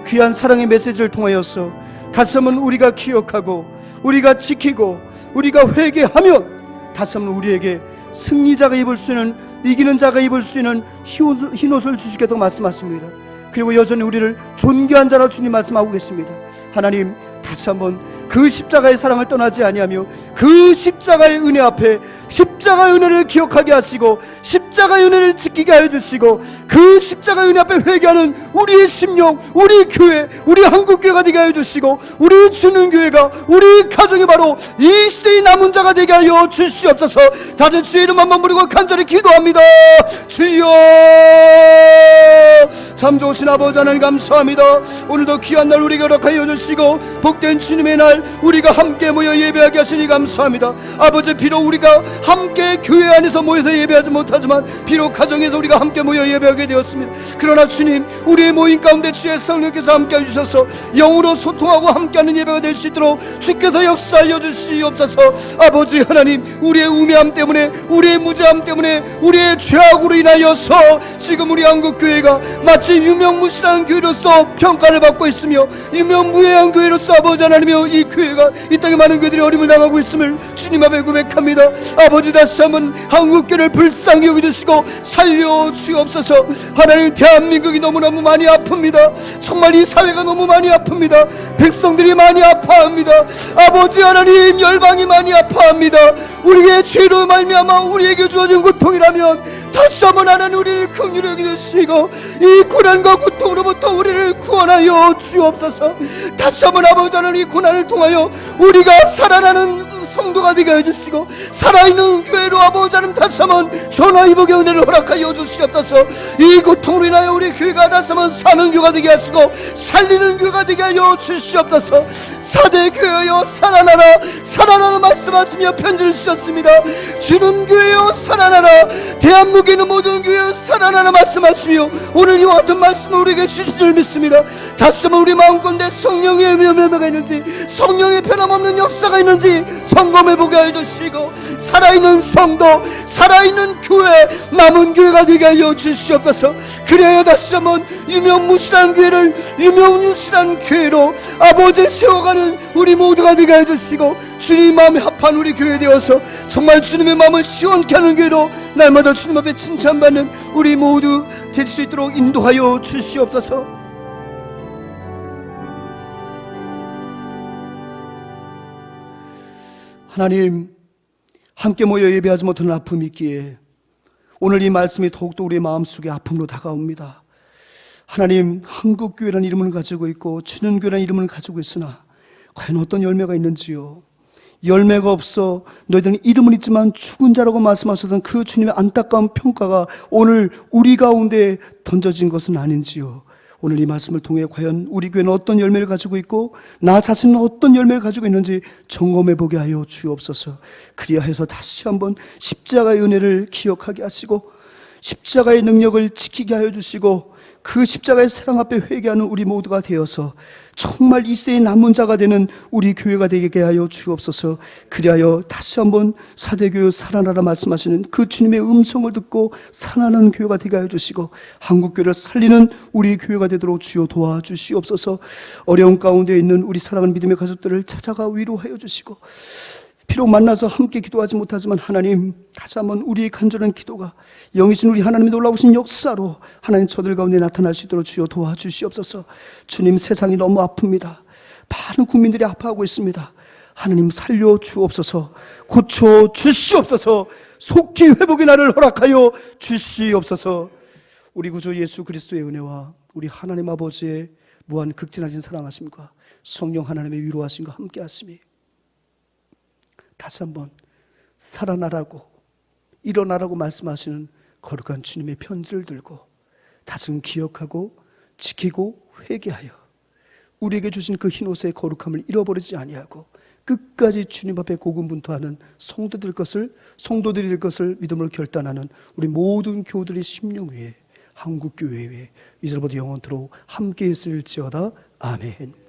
Speaker 2: 귀한 사랑의 메시지를 통하여서 다시 한번 우리가 기억하고 우리가 지키고 우리가 회개하면 다시 한번 우리에게 승리자가 입을 수 있는, 이기는 자가 입을 수 있는 흰옷을 주시겠다고 말씀하십니다. 그리고 여전히 우리를 존귀한 자라 주님 말씀하고 계십니다. 하나님, 다시 한번 그 십자가의 사랑을 떠나지 아니하며 그 십자가의 은혜 앞에 십자가의 은혜를 기억하게 하시고 십자가의 은혜를 지키게 하여 주시고 그 십자가의 은혜 앞에 회개하는 우리의 심령, 우리 교회, 우리 한국교회가 되게 하여 주시고 우리 주는 교회가 우리 가정이 바로 이 시대의 남은 자가 되게 하여 주시옵소서. 다들 주의 이름 한번 부르고 간절히 기도합니다. 주여, 참 좋으신 아버지 하나님 감사합니다. 오늘도 귀한 날 우리에게 허락하여 주시고 복된 주님의 날 우리가 함께 모여 예배하게 하시니 감사합니다. 아버지, 비록 우리가 함께 교회 안에서 모여서 예배하지 못하지만 비록 가정에서 우리가 함께 모여 예배하게 되었습니다. 그러나 주님, 우리의 모임 가운데 주의 성령께서 함께 해주셔서 영으로 소통하고 함께하는 예배가 될 수 있도록 주께서 역사하여 주시옵소서. 아버지 하나님, 우리의 우매함 때문에, 우리의 무죄함 때문에, 우리의 죄악으로 인하여서 지금 우리 한국교회가 마치 유명무실한 교회로서 평가를 받고 있으며 유명무해한 교회로서 아버지 하나님이여 이 교회가 이 땅에 많은 교회들이 어림을 당하고 있음을 주님 앞에 고백합니다. 아버지, 다시 한번 한국교회를 불쌍히 여겨주시고 살려주옵소서. 하나님, 대한민국이 너무너무 많이 아픕니다. 정말 이 사회가 너무 많이 아픕니다. 백성들이 많이 아파합니다. 아버지 하나님, 열방이 많이 아파합니다. 우리의 죄로 말미암아 우리에게 주어진 고통이라면 다시 한번 하나님 우리를 긍휼히 여겨주시고 이 고난과 고통으로부터 우리를 구원하여 주옵소서. 다시 한번 아버지 하나님, 이 고난을 통하여 우리가 살아나는 성도가 되게 해주시고 살아있는 교회로 아버지 하나님 다시 한번 전화위복의 은혜를 허락하여 주시옵소서. 이 고통으로 인하여 우리 교회가 다시 한번 사는 교회가 되게 하시고 살리는 교회가 되게 하여 주시옵소서. 4대 교회여 살아나라, 살아나라 말씀하시며 편지를 주셨습니다. 주는 교회여 살아나라, 대한민국에 있는 모든 교회여 살아나라 말씀하시며 오늘 이와 같은 말씀을 우리에게 주실 줄 믿습니다. 다시 한번 우리 마음 가운데 성령의 묘매가 있는지, 성령의 변함없는 역사가 있는지 점검해보게 해주시고 살아있는 성도, 살아있는 교회, 남은 교회가 되게 하여 주시옵소서. 그래야 다시 한번 유명무실한 교회를 유명무실한 교회로 아버지 세워가는 우리 모두가 되게 해주시고 주님 마음에 합한 우리 교회 되어서 정말 주님의 마음을 시원케 하는 교회로 날마다 주님 앞에 칭찬받는 우리 모두 될 수 있도록 인도하여 주시옵소서. 하나님, 함께 모여 예배하지 못하는 아픔이 있기에 오늘 이 말씀이 더욱더 우리의 마음속에 아픔으로 다가옵니다. 하나님, 한국교회라는 이름을 가지고 있고 주는교회라는 이름을 가지고 있으나 과연 어떤 열매가 있는지요? 열매가 없어 너희들은 이름은 있지만 죽은 자라고 말씀하셨던 그 주님의 안타까운 평가가 오늘 우리 가운데 던져진 것은 아닌지요? 오늘 이 말씀을 통해 과연 우리 교회는 어떤 열매를 가지고 있고 나 자신은 어떤 열매를 가지고 있는지 점검해 보게 하여 주옵소서. 그리하여서 다시 한번 십자가의 은혜를 기억하게 하시고 십자가의 능력을 지키게 하여 주시고 그 십자가의 사랑 앞에 회개하는 우리 모두가 되어서 정말 이 세의 남은 자가 되는 우리 교회가 되게 하여 주옵소서. 그리하여 다시 한번 사대교회 살아나라 말씀하시는 그 주님의 음성을 듣고 살아나는 교회가 되게 하여 주시고 한국교회를 살리는 우리 교회가 되도록 주여 도와주시옵소서. 어려운 가운데 있는 우리 사랑하는 믿음의 가족들을 찾아가 위로하여 주시고 비록 만나서 함께 기도하지 못하지만 하나님, 다시 한번 우리의 간절한 기도가 영이신 우리 하나님의 놀라우신 역사로 하나님 저들 가운데 나타날 수 있도록 주여 도와주시옵소서. 주님, 세상이 너무 아픕니다. 많은 국민들이 아파하고 있습니다. 하나님 살려주옵소서. 고쳐주시옵소서. 속히 회복의 날을 허락하여 주시옵소서. 우리 구주 예수 그리스도의 은혜와 우리 하나님 아버지의 무한 극진하신 사랑하심과 성령 하나님의 위로하심과 함께 하심이 다시 한번 살아나라고 일어나라고 말씀하시는 거룩한 주님의 편지를 들고 다시 기억하고 지키고 회개하여 우리에게 주신 그 흰옷의 거룩함을 잃어버리지 아니하고 끝까지 주님 앞에 고군분투하는 성도들이 될 것을 믿음으로 결단하는 우리 모든 교우들의 심령 위에 한국교회 위에 이제부터 영원토록 함께 있을지어다. 아멘.